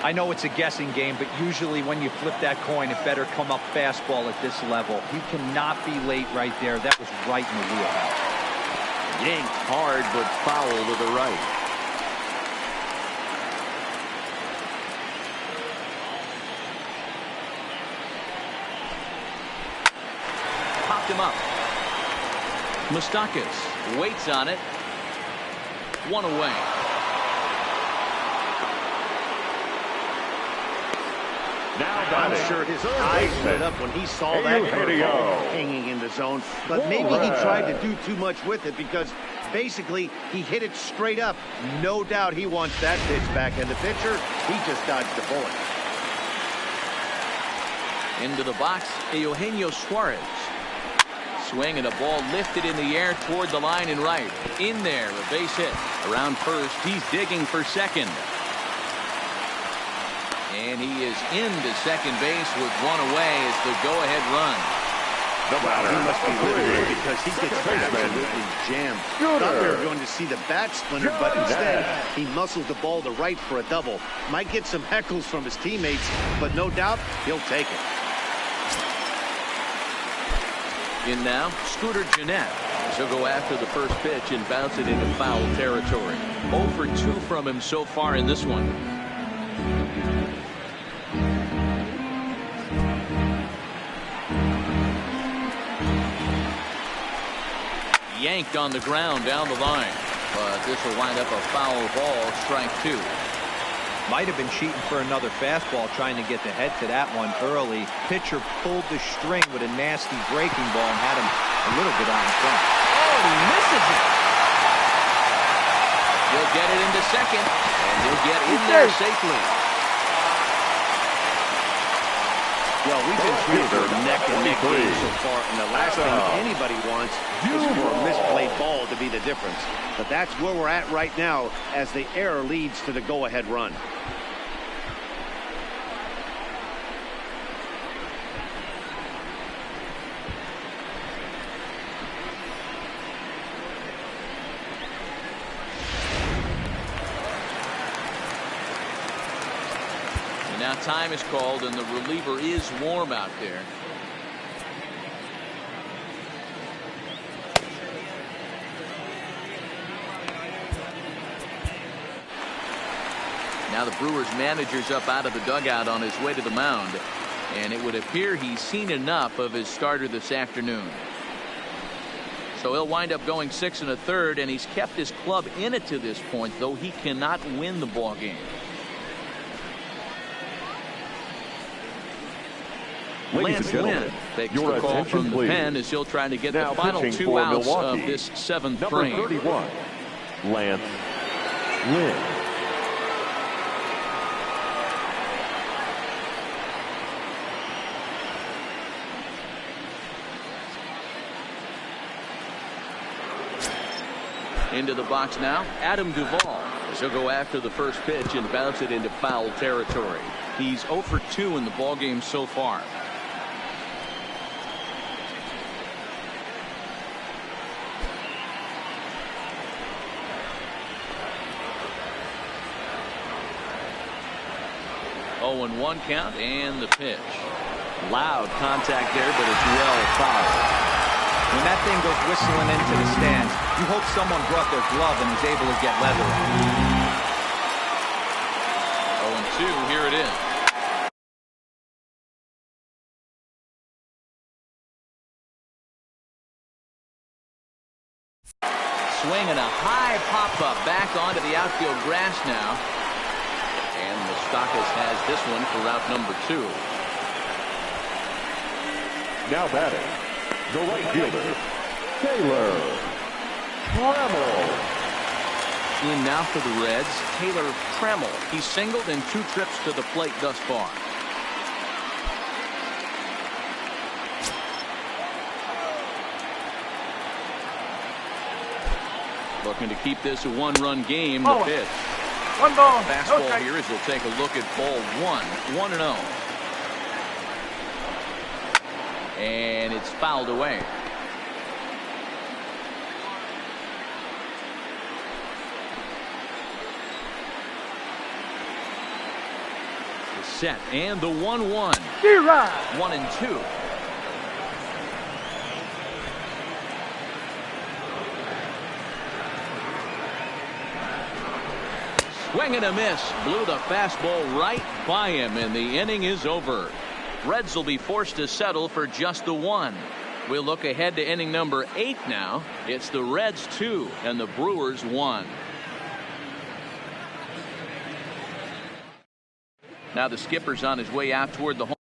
I know it's a guessing game, but usually when you flip that coin, it better come up fastball at this level. He cannot be late right there. That was right in the wheelhouse. Yanked hard, but foul to the right. Popped him up. Moustakas waits on it. 1 away. I'm sure his eyes lit up when he saw that curveball hanging in the zone, but maybe he tried to do too much with it because basically he hit it straight up. No doubt he wants that pitch back, and the pitcher, he just dodged the bullet. Into the box, Eugenio Suarez. Swing and a ball lifted in the air toward the line and right. In there, a base hit. Around first, he's digging for second. And he is into second base with 1 away as the go-ahead run. He must be living because he gets absolutely jammed. Thought we were going to see the bat splinter, but instead he muscles the ball to right for a double. Might get some heckles from his teammates, but no doubt he'll take it. In now, Scooter Gennett. She'll go after the first pitch and bounce it into foul territory. 0 for 2 from him so far in this one. Yanked on the ground down the line, but this will wind up a foul ball, strike 2. Might have been cheating for another fastball, trying to get the head to that one early. Pitcher pulled the string with a nasty breaking ball and had him a little bit out in front. Oh, he misses it. He'll get it into second, and he'll get in there safely. Well, we've been through their neck-and-neck game so far, and the last thing anybody wants is for a misplayed ball to be the difference. But that's where we're at right now as the error leads to the go-ahead run. Now time is called and the reliever is warm out there. Now the Brewers manager's up out of the dugout on his way to the mound, and it would appear he's seen enough of his starter this afternoon. So he'll wind up going 6 1/3, and he's kept his club in it to this point, though he cannot win the ball game. Lance Lynn takes the call from the pen as he'll try to get the final 2 outs of this 7th frame. Number 31, Lance Lynn. Into the box now, Adam Duvall. He'll go after the first pitch and bounce it into foul territory. He's 0 for 2 in the ballgame so far. Oh, and 1 count and the pitch. Loud contact there, but it's well fouled. When that thing goes whistling into the stands, you hope someone brought their glove and was able to get level. 0-2, here it is. Swing and a high pop-up back onto the outfield grass now. And Moustakas has this one for route number 2. Now batting, the right fielder, Taylor Trammell. In now for the Reds, Taylor Trammell. He's singled in 2 trips to the plate thus far. Looking to keep this a 1-run game. The pitch. 1 ball. Fastball No strike. here as we'll take a look at ball 1. 1-0. And it's fouled away. The set and the 1-1. 1-2. Swing and a miss. Blew the fastball right by him, and the inning is over. Reds will be forced to settle for just the 1. We'll look ahead to inning number 8 now. It's the Reds 2 and the Brewers 1. Now the skipper's on his way out toward the home.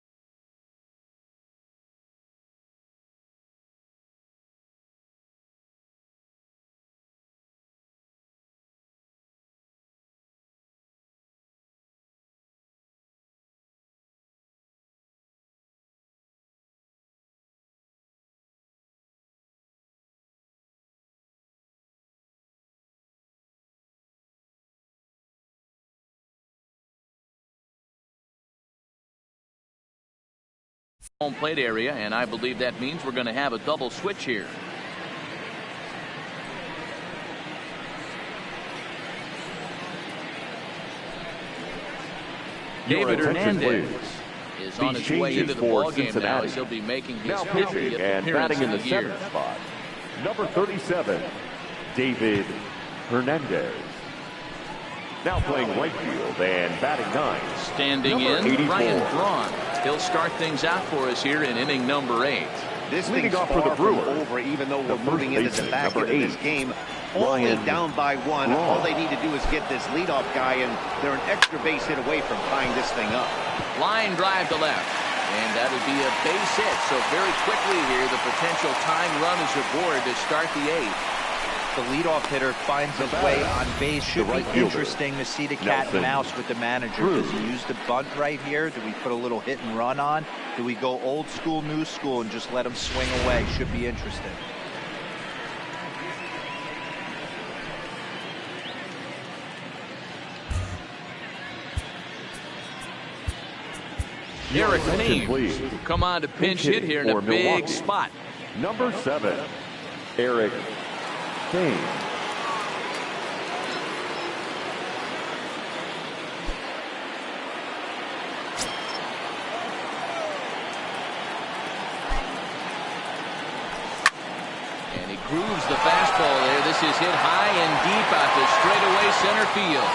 Home plate area, and I believe that means we're going to have a double switch here. David Hernandez is on his way into the ballgame now, as he'll be making his 50th and appearance batting in of the the year. 7th spot, number 37, David Hernandez. Now playing right field and batting 9. Standing in, 84. Ryan Braun. He'll start things out for us here in inning number 8. This Leading thing's off for far the from Brewers, over, even though the we're moving into first the back baseman, end of number this 8, game. Only Ryan down by 1. Braun. All they need to do is get this leadoff guy, and they're an extra base hit away from tying this thing up. Line drive to left, and that'll be a base hit. So very quickly here, the potential tying run is aboard to start the 8th. The leadoff hitter finds his way on base. Should be interesting to see the cat and mouse with the manager. Does he use the bunt right here? Do we put a little hit and run on? Do we go old school, new school, and just let him swing away? Should be interesting. Eric Attention, please. Thames, come on to pinch hit here in a for big Milwaukee. spot. Number 7, Eric Thames. And he grooves the fastball there. This is hit high and deep out to straightaway center field.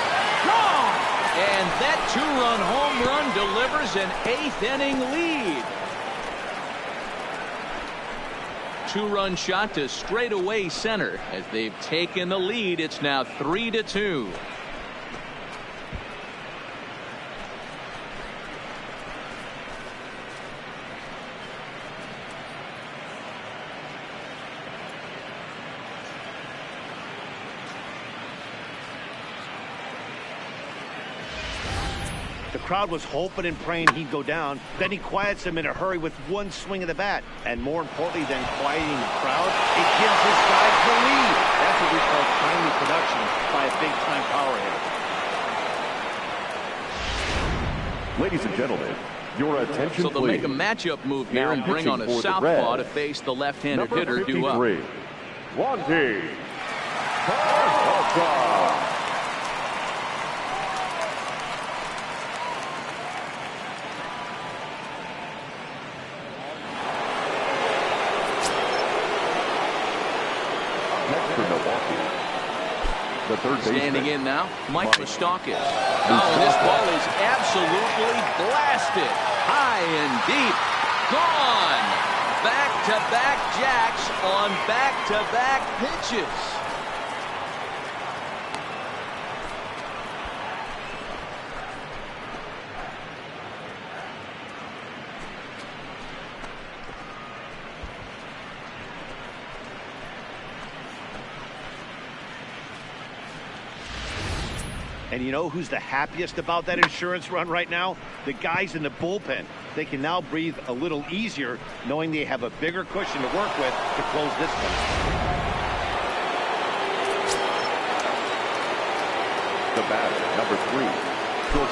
And that 2-run home run delivers an 8th inning lead. 2-run shot to straightaway center. As they've taken the lead, it's now 3-2. The crowd was hoping and praying he'd go down. Then he quiets them in a hurry with one swing of the bat. And more importantly than quieting the crowd, it gives his guys the lead. That's what we call timely production by a big-time power hitter. Ladies and gentlemen, your attention, So they'll please. make a matchup move here Now and bring on a pitching for the southpaw to Reds, face the left-handed number hitter due up. 53, Wandy Peralta. Next for Milwaukee, the third baseman. Standing in now, Mike Moustakas. Oh, this ball is absolutely blasted. High and deep. Gone. Back-to-back jacks on back-to-back pitches. And you know who's the happiest about that insurance run right now? The guys in the bullpen. They can now breathe a little easier knowing they have a bigger cushion to work with to close this one. The batter, number 3.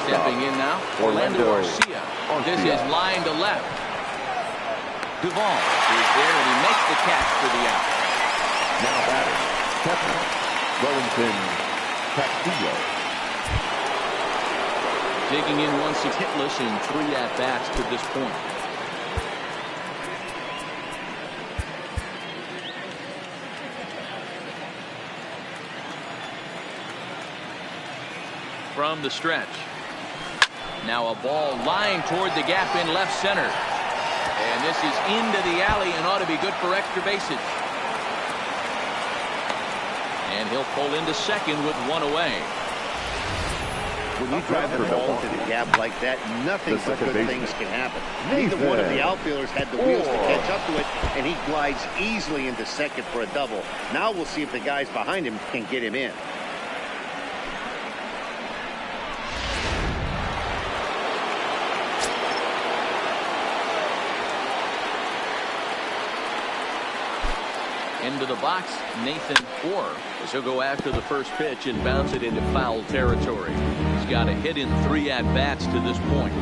Stepping in now, Orlando Garcia. This is line to left. Duvall is there, and he makes the catch for the out. Now batting, catcher, Wellington Castillo. Digging in once he's hitless in 3 at-bats to this point. From the stretch. Now a ball lined toward the gap in left center. And this is into the alley and ought to be good for extra bases. And he'll pull into second with 1 away. When you drive the ball to the gap like that, nothing but good things can happen. Neither one of the outfielders had the wheels to catch up to it, and he glides easily into second for a double. Now we'll see if the guys behind him can get him in. Into the box, Nathan Orr, as he'll go after the first pitch and bounce it into foul territory. He's got a hit in 3 at-bats to this point.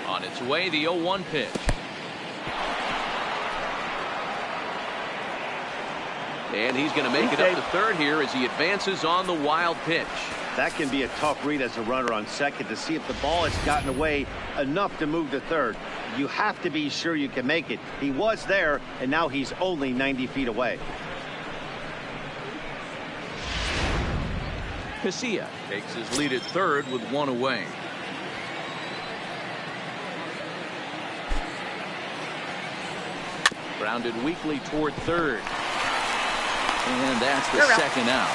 On its way, the 0-1 pitch. And he's going to make it up to third here as he advances on the wild pitch. That can be a tough read as a runner on second to see if the ball has gotten away enough to move to third. You have to be sure you can make it. He was there, and now he's only 90 feet away. Casilla takes his lead at third with 1 away. Grounded weakly toward third. And that's the second out.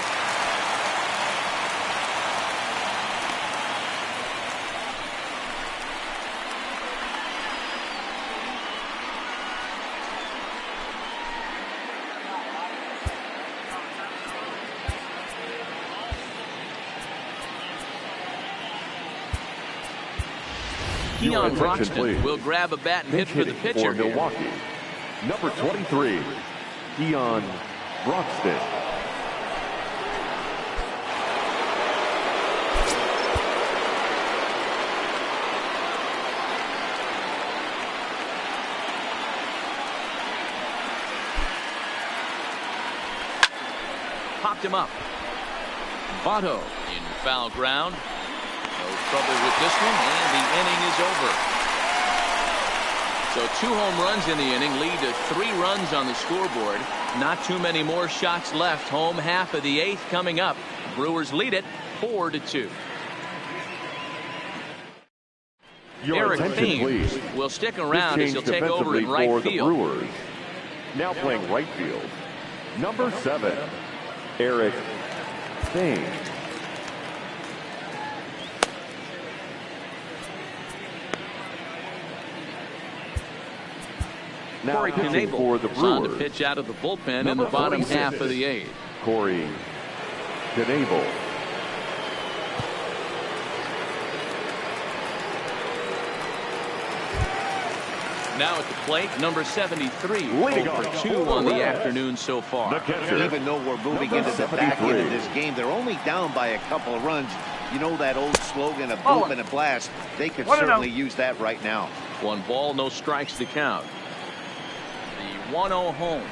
Keon Broxton will grab a bat and hit for the pitcher. For Milwaukee, number 23, Keon Broxton. Popped him up. Votto in foul ground. No trouble with this one, and the inning is over. So 2 home runs in the inning lead to 3 runs on the scoreboard. Not too many more shots left. Home half of the 8th coming up. Brewers lead it 4-2. Eric Thames will stick around as he'll take over in right field. The Brewers. Now playing right field, number 7, Eric Thames. Now Corey Knebel for the Brewers. On to pitch out of the bullpen in the bottom half of the 8th. Corey Knebel. Now at the plate, number 73, 0-for-2 on the afternoon so far. Even though we're moving into the back end of this game, they're only down by a couple of runs. You know that old slogan, a boom and a blast. They could certainly use that right now. 1 ball, no strikes to count. The 1-0 home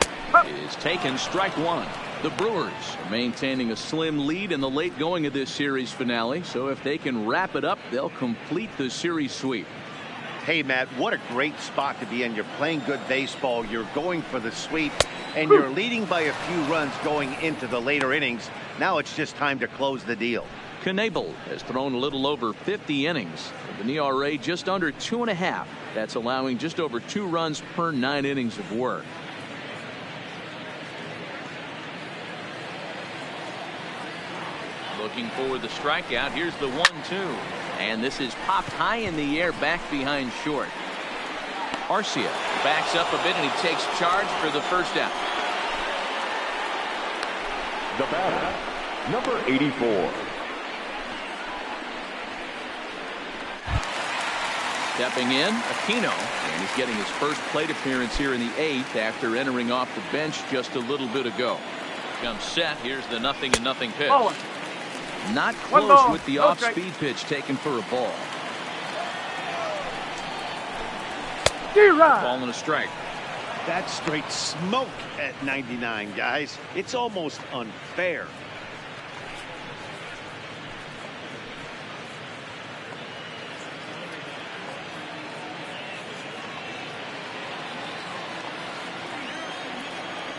is taken, strike 1. The Brewers are maintaining a slim lead in the late going of this series finale. So if they can wrap it up, they'll complete the series sweep. Hey, Matt, what a great spot to be in. You're playing good baseball. You're going for the sweep, and you're leading by a few runs going into the later innings. Now it's just time to close the deal. Knebel has thrown a little over 50 innings with an ERA just under 2.5. That's allowing just over 2 runs per 9 innings of work. Looking for the strikeout. Here's the 1-2. And this is popped high in the air back behind short. Arcia backs up a bit and he takes charge for the first out. The batter, number 84. Stepping in, Aquino, and he's getting his first plate appearance here in the 8th after entering off the bench just a little bit ago. Comes set. Here's the 0-0 pitch. Ball. Not One close ball, with the no off-speed pitch taken for a ball. D-Rod. Ball and a strike. That's straight smoke at 99, guys. It's almost unfair.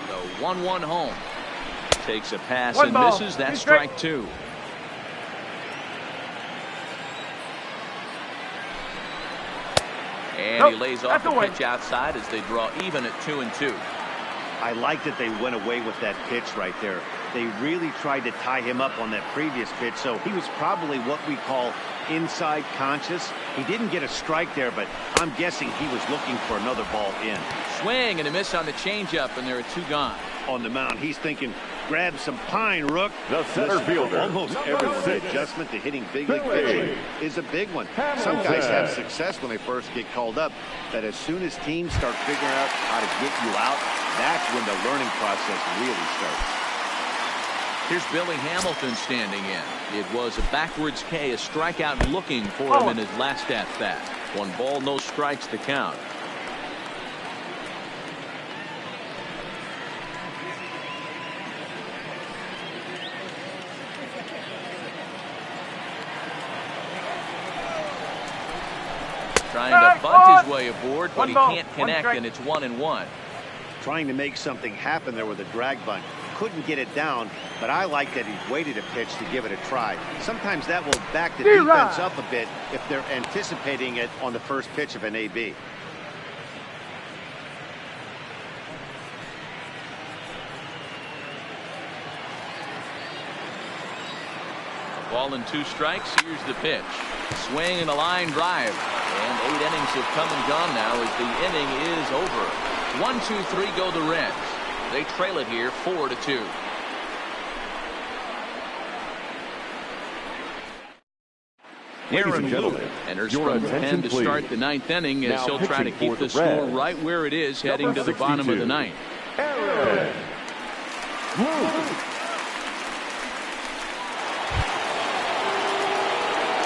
The 1-1 home. Takes a pass One and ball. misses. That's Two strike. strike 2. And Nope, he lays off that's the away. pitch outside as they draw even at 2-2. I like that they went away with that pitch right there. They really tried to tie him up on that previous pitch, so he was probably what we call inside conscious. He didn't get a strike there, but I'm guessing he was looking for another ball in. Swing and a miss on the changeup, and there are 2 gone. On the mound, he's thinking, grab some pine, Rook. The center Listen, fielder, almost number everyone's 6. adjustment to hitting big league Billy pitching is a big one. Some Hamilton. guys have success when they first get called up, but as soon as teams start figuring out how to get you out, that's when the learning process really starts. Here's Billy Hamilton standing in. It was a backwards K, a strikeout looking for him in his last at-bat. 1 ball, no strikes to count. Trying to bunt his way aboard, but he can't connect, and it's 1-1. Trying to make something happen there with a drag bunt. Couldn't get it down, but I like that he waited a pitch to give it a try. Sometimes that will back the defense up a bit if they're anticipating it on the first pitch of an AB. Ball and 2 strikes. Here's the pitch. Swing and a line drive. And 8 innings have come and gone now as the inning is over. 1-2-3 go the Reds. They trail it here 4-2. Ladies and Aaron gentlemen, Luke enters your from the attention, pen to please. start the 9th inning as Now he'll try to pitching keep for the the score Reds, right where it is heading number to the bottom of the 62, 9th. Aaron Luke.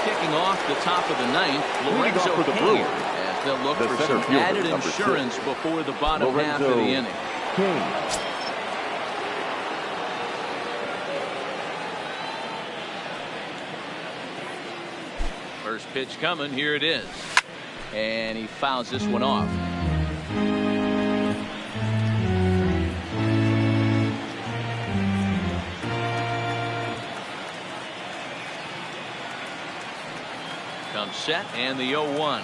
Kicking off the top of the 9th, Leading Lorenzo off for the King, Brewers, as they'll look the for center some fielder, added number 6, insurance before the bottom half of the Lorenzo inning. King. First pitch coming. Here it is. And he fouls this one off. Comes set and the 0-1.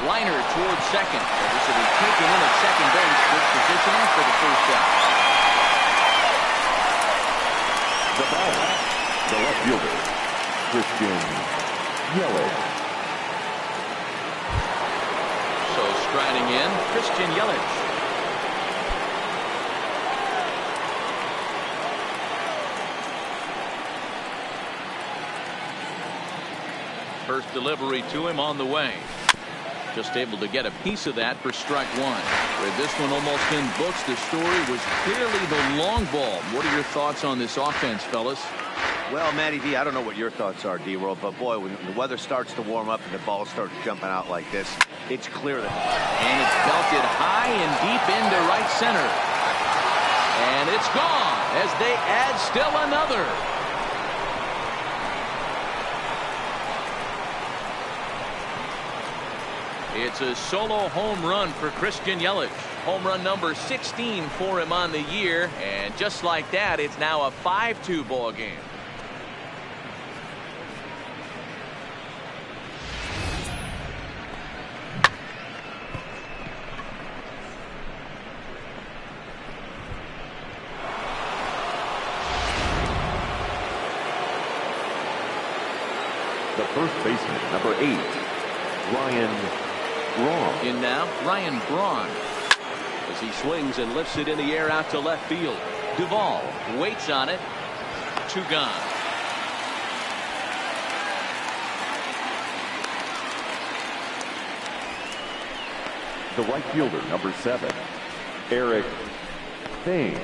Liner towards second. This will be taken in at second base. Good positioning for the first out. The batter, the left fielder, Christian Yelich. So striding in, Christian Yelich. First delivery to him on the way. Just able to get a piece of that for strike 1. Where this one almost in books, the story was clearly the long ball. What are your thoughts on this offense, fellas? Well, Matty D, I don't know what your thoughts are, D-Roll, but boy, when the weather starts to warm up and the ball starts jumping out like this, it's clear that... And it's belted high and deep into right center. And it's gone as they add still another. It's a solo home run for Christian Yelich. Home run number 16 for him on the year. And just like that, it's now a 5-2 ball game. first baseman, number 8, Ryan Braun. In now, Ryan Braun. As he swings and lifts it in the air out to left field. Duvall waits on it. 2 gone. The right fielder, number 7, Eric Thames.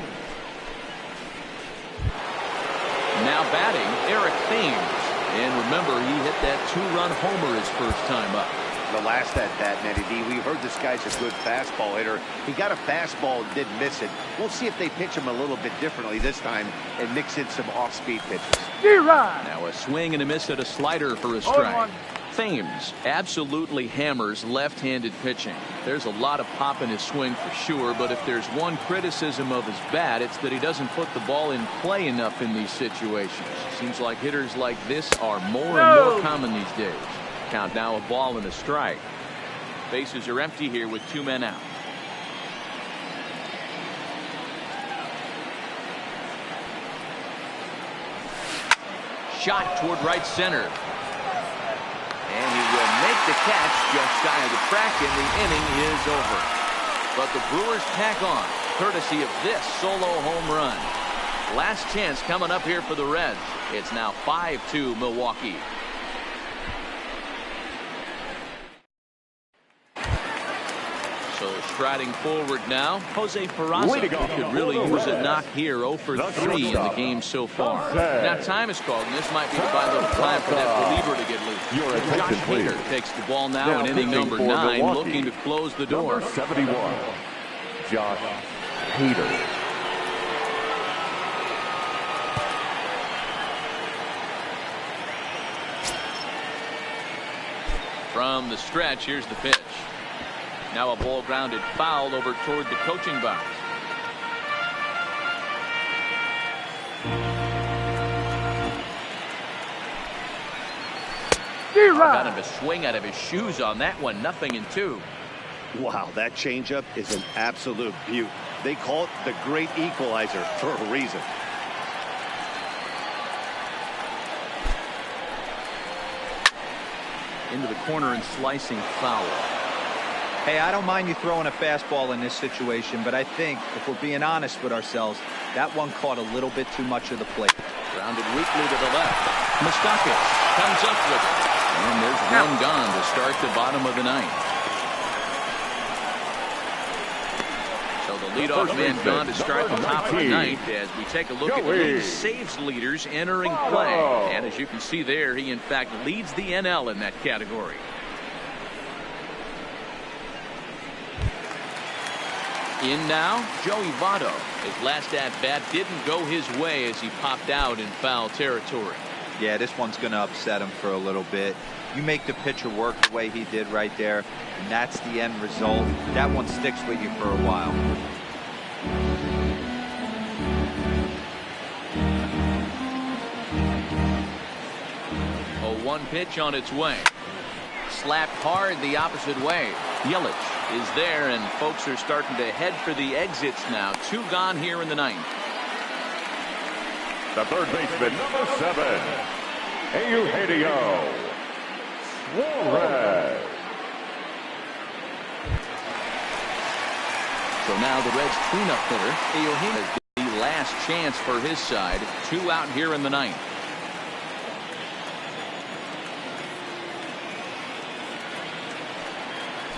Now batting, Eric Thames. And remember, he hit that 2-run homer his first time up. The last at bat, Nettie D, we heard this guy's a good fastball hitter. He got a fastball and did miss it. We'll see if they pitch him a little bit differently this time and mix in some off-speed pitches. Now a swing and a miss at a slider for a strike. Thames absolutely hammers left-handed pitching. There's a lot of pop in his swing for sure, but if there's one criticism of his bat, it's that he doesn't put the ball in play enough in these situations. Seems like hitters like this are more and more common these days. Count now a ball and a strike. Bases are empty here with 2 men out. Shot toward right center. And he will make the catch just shy of the track, and the inning is over. But the Brewers tack on, courtesy of this solo home run. Last chance coming up here for the Reds. It's now 5-2 Milwaukee. So striding forward now, Jose Peraza could really use a knock here. 0 for 3 in the game so far. Now time is called, and this might be the final time for that reliever to get loose. Josh Hader takes the ball now in inning number 9, looking to close the door. Number 71, Josh Hader. From the stretch, here's the pitch. Now a ball grounded foul over toward the coaching box. Got him to swing out of his shoes on that one. 0-2. Wow, that changeup is an absolute beaut. They call it the great equalizer for a reason. Into the corner and slicing foul. Hey, I don't mind you throwing a fastball in this situation, but I think if we're being honest with ourselves, that one caught a little bit too much of the plate. Grounded weakly to the left. Moustakas comes up with it. And there's one gone to start the bottom of the 9th. So the leadoff man gone to start the top of the 9th as we take a look at the league saves leaders entering play. And as you can see there, he in fact leads the NL in that category. In now, Joey Votto. His last at-bat didn't go his way as he popped out in foul territory. Yeah, this one's going to upset him for a little bit. You make the pitcher work the way he did right there, and that's the end result. That one sticks with you for a while. 0-1 pitch on its way. Slapped hard the opposite way. Yelich is there, and folks are starting to head for the exits now. 2 gone here in the 9th. The third baseman, number 7, Eugenio Suarez. So now the Reds cleanup hitter, Eugenio, is the last chance for his side. 2 out here in the 9th.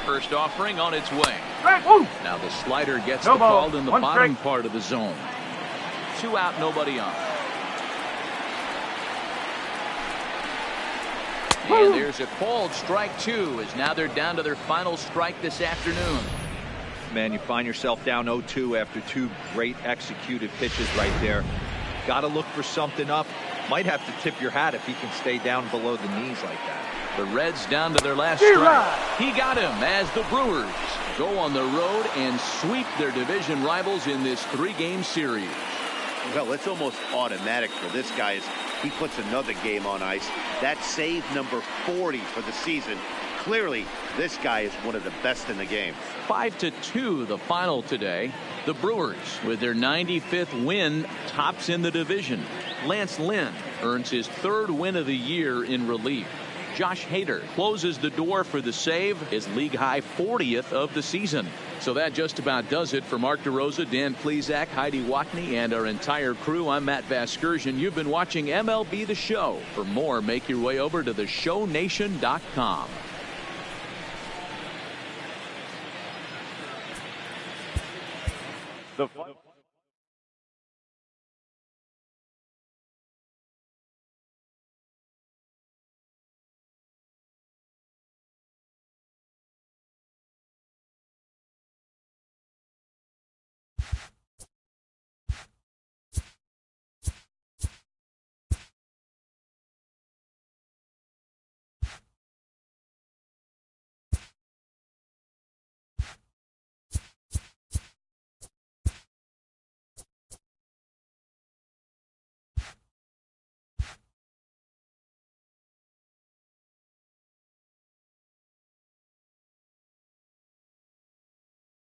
First offering on its way. Now the slider gets the ball in the bottom part of the zone. 2 out, nobody on. And there's a called strike 2 as now they're down to their final strike this afternoon. Man, you find yourself down 0-2 after 2 great executed pitches right there. Got to look for something up. Might have to tip your hat if he can stay down below the knees like that. The Reds down to their last strike. He got him as the Brewers go on the road and sweep their division rivals in this 3-game series. Well, it's almost automatic for this guy as he puts another game on ice. That's save number 40 for the season. Clearly, this guy is one of the best in the game. 5-2 the final today. The Brewers, with their 95th win, tops in the division. Lance Lynn earns his 3rd win of the year in relief. Josh Hader closes the door for the save, his league-high 40th of the season. So that just about does it for Mark DeRosa, Dan Plesac, Heidi Watney, and our entire crew. I'm Matt Vasgersian. You've been watching MLB The Show. For more, make your way over to theshownation.com. The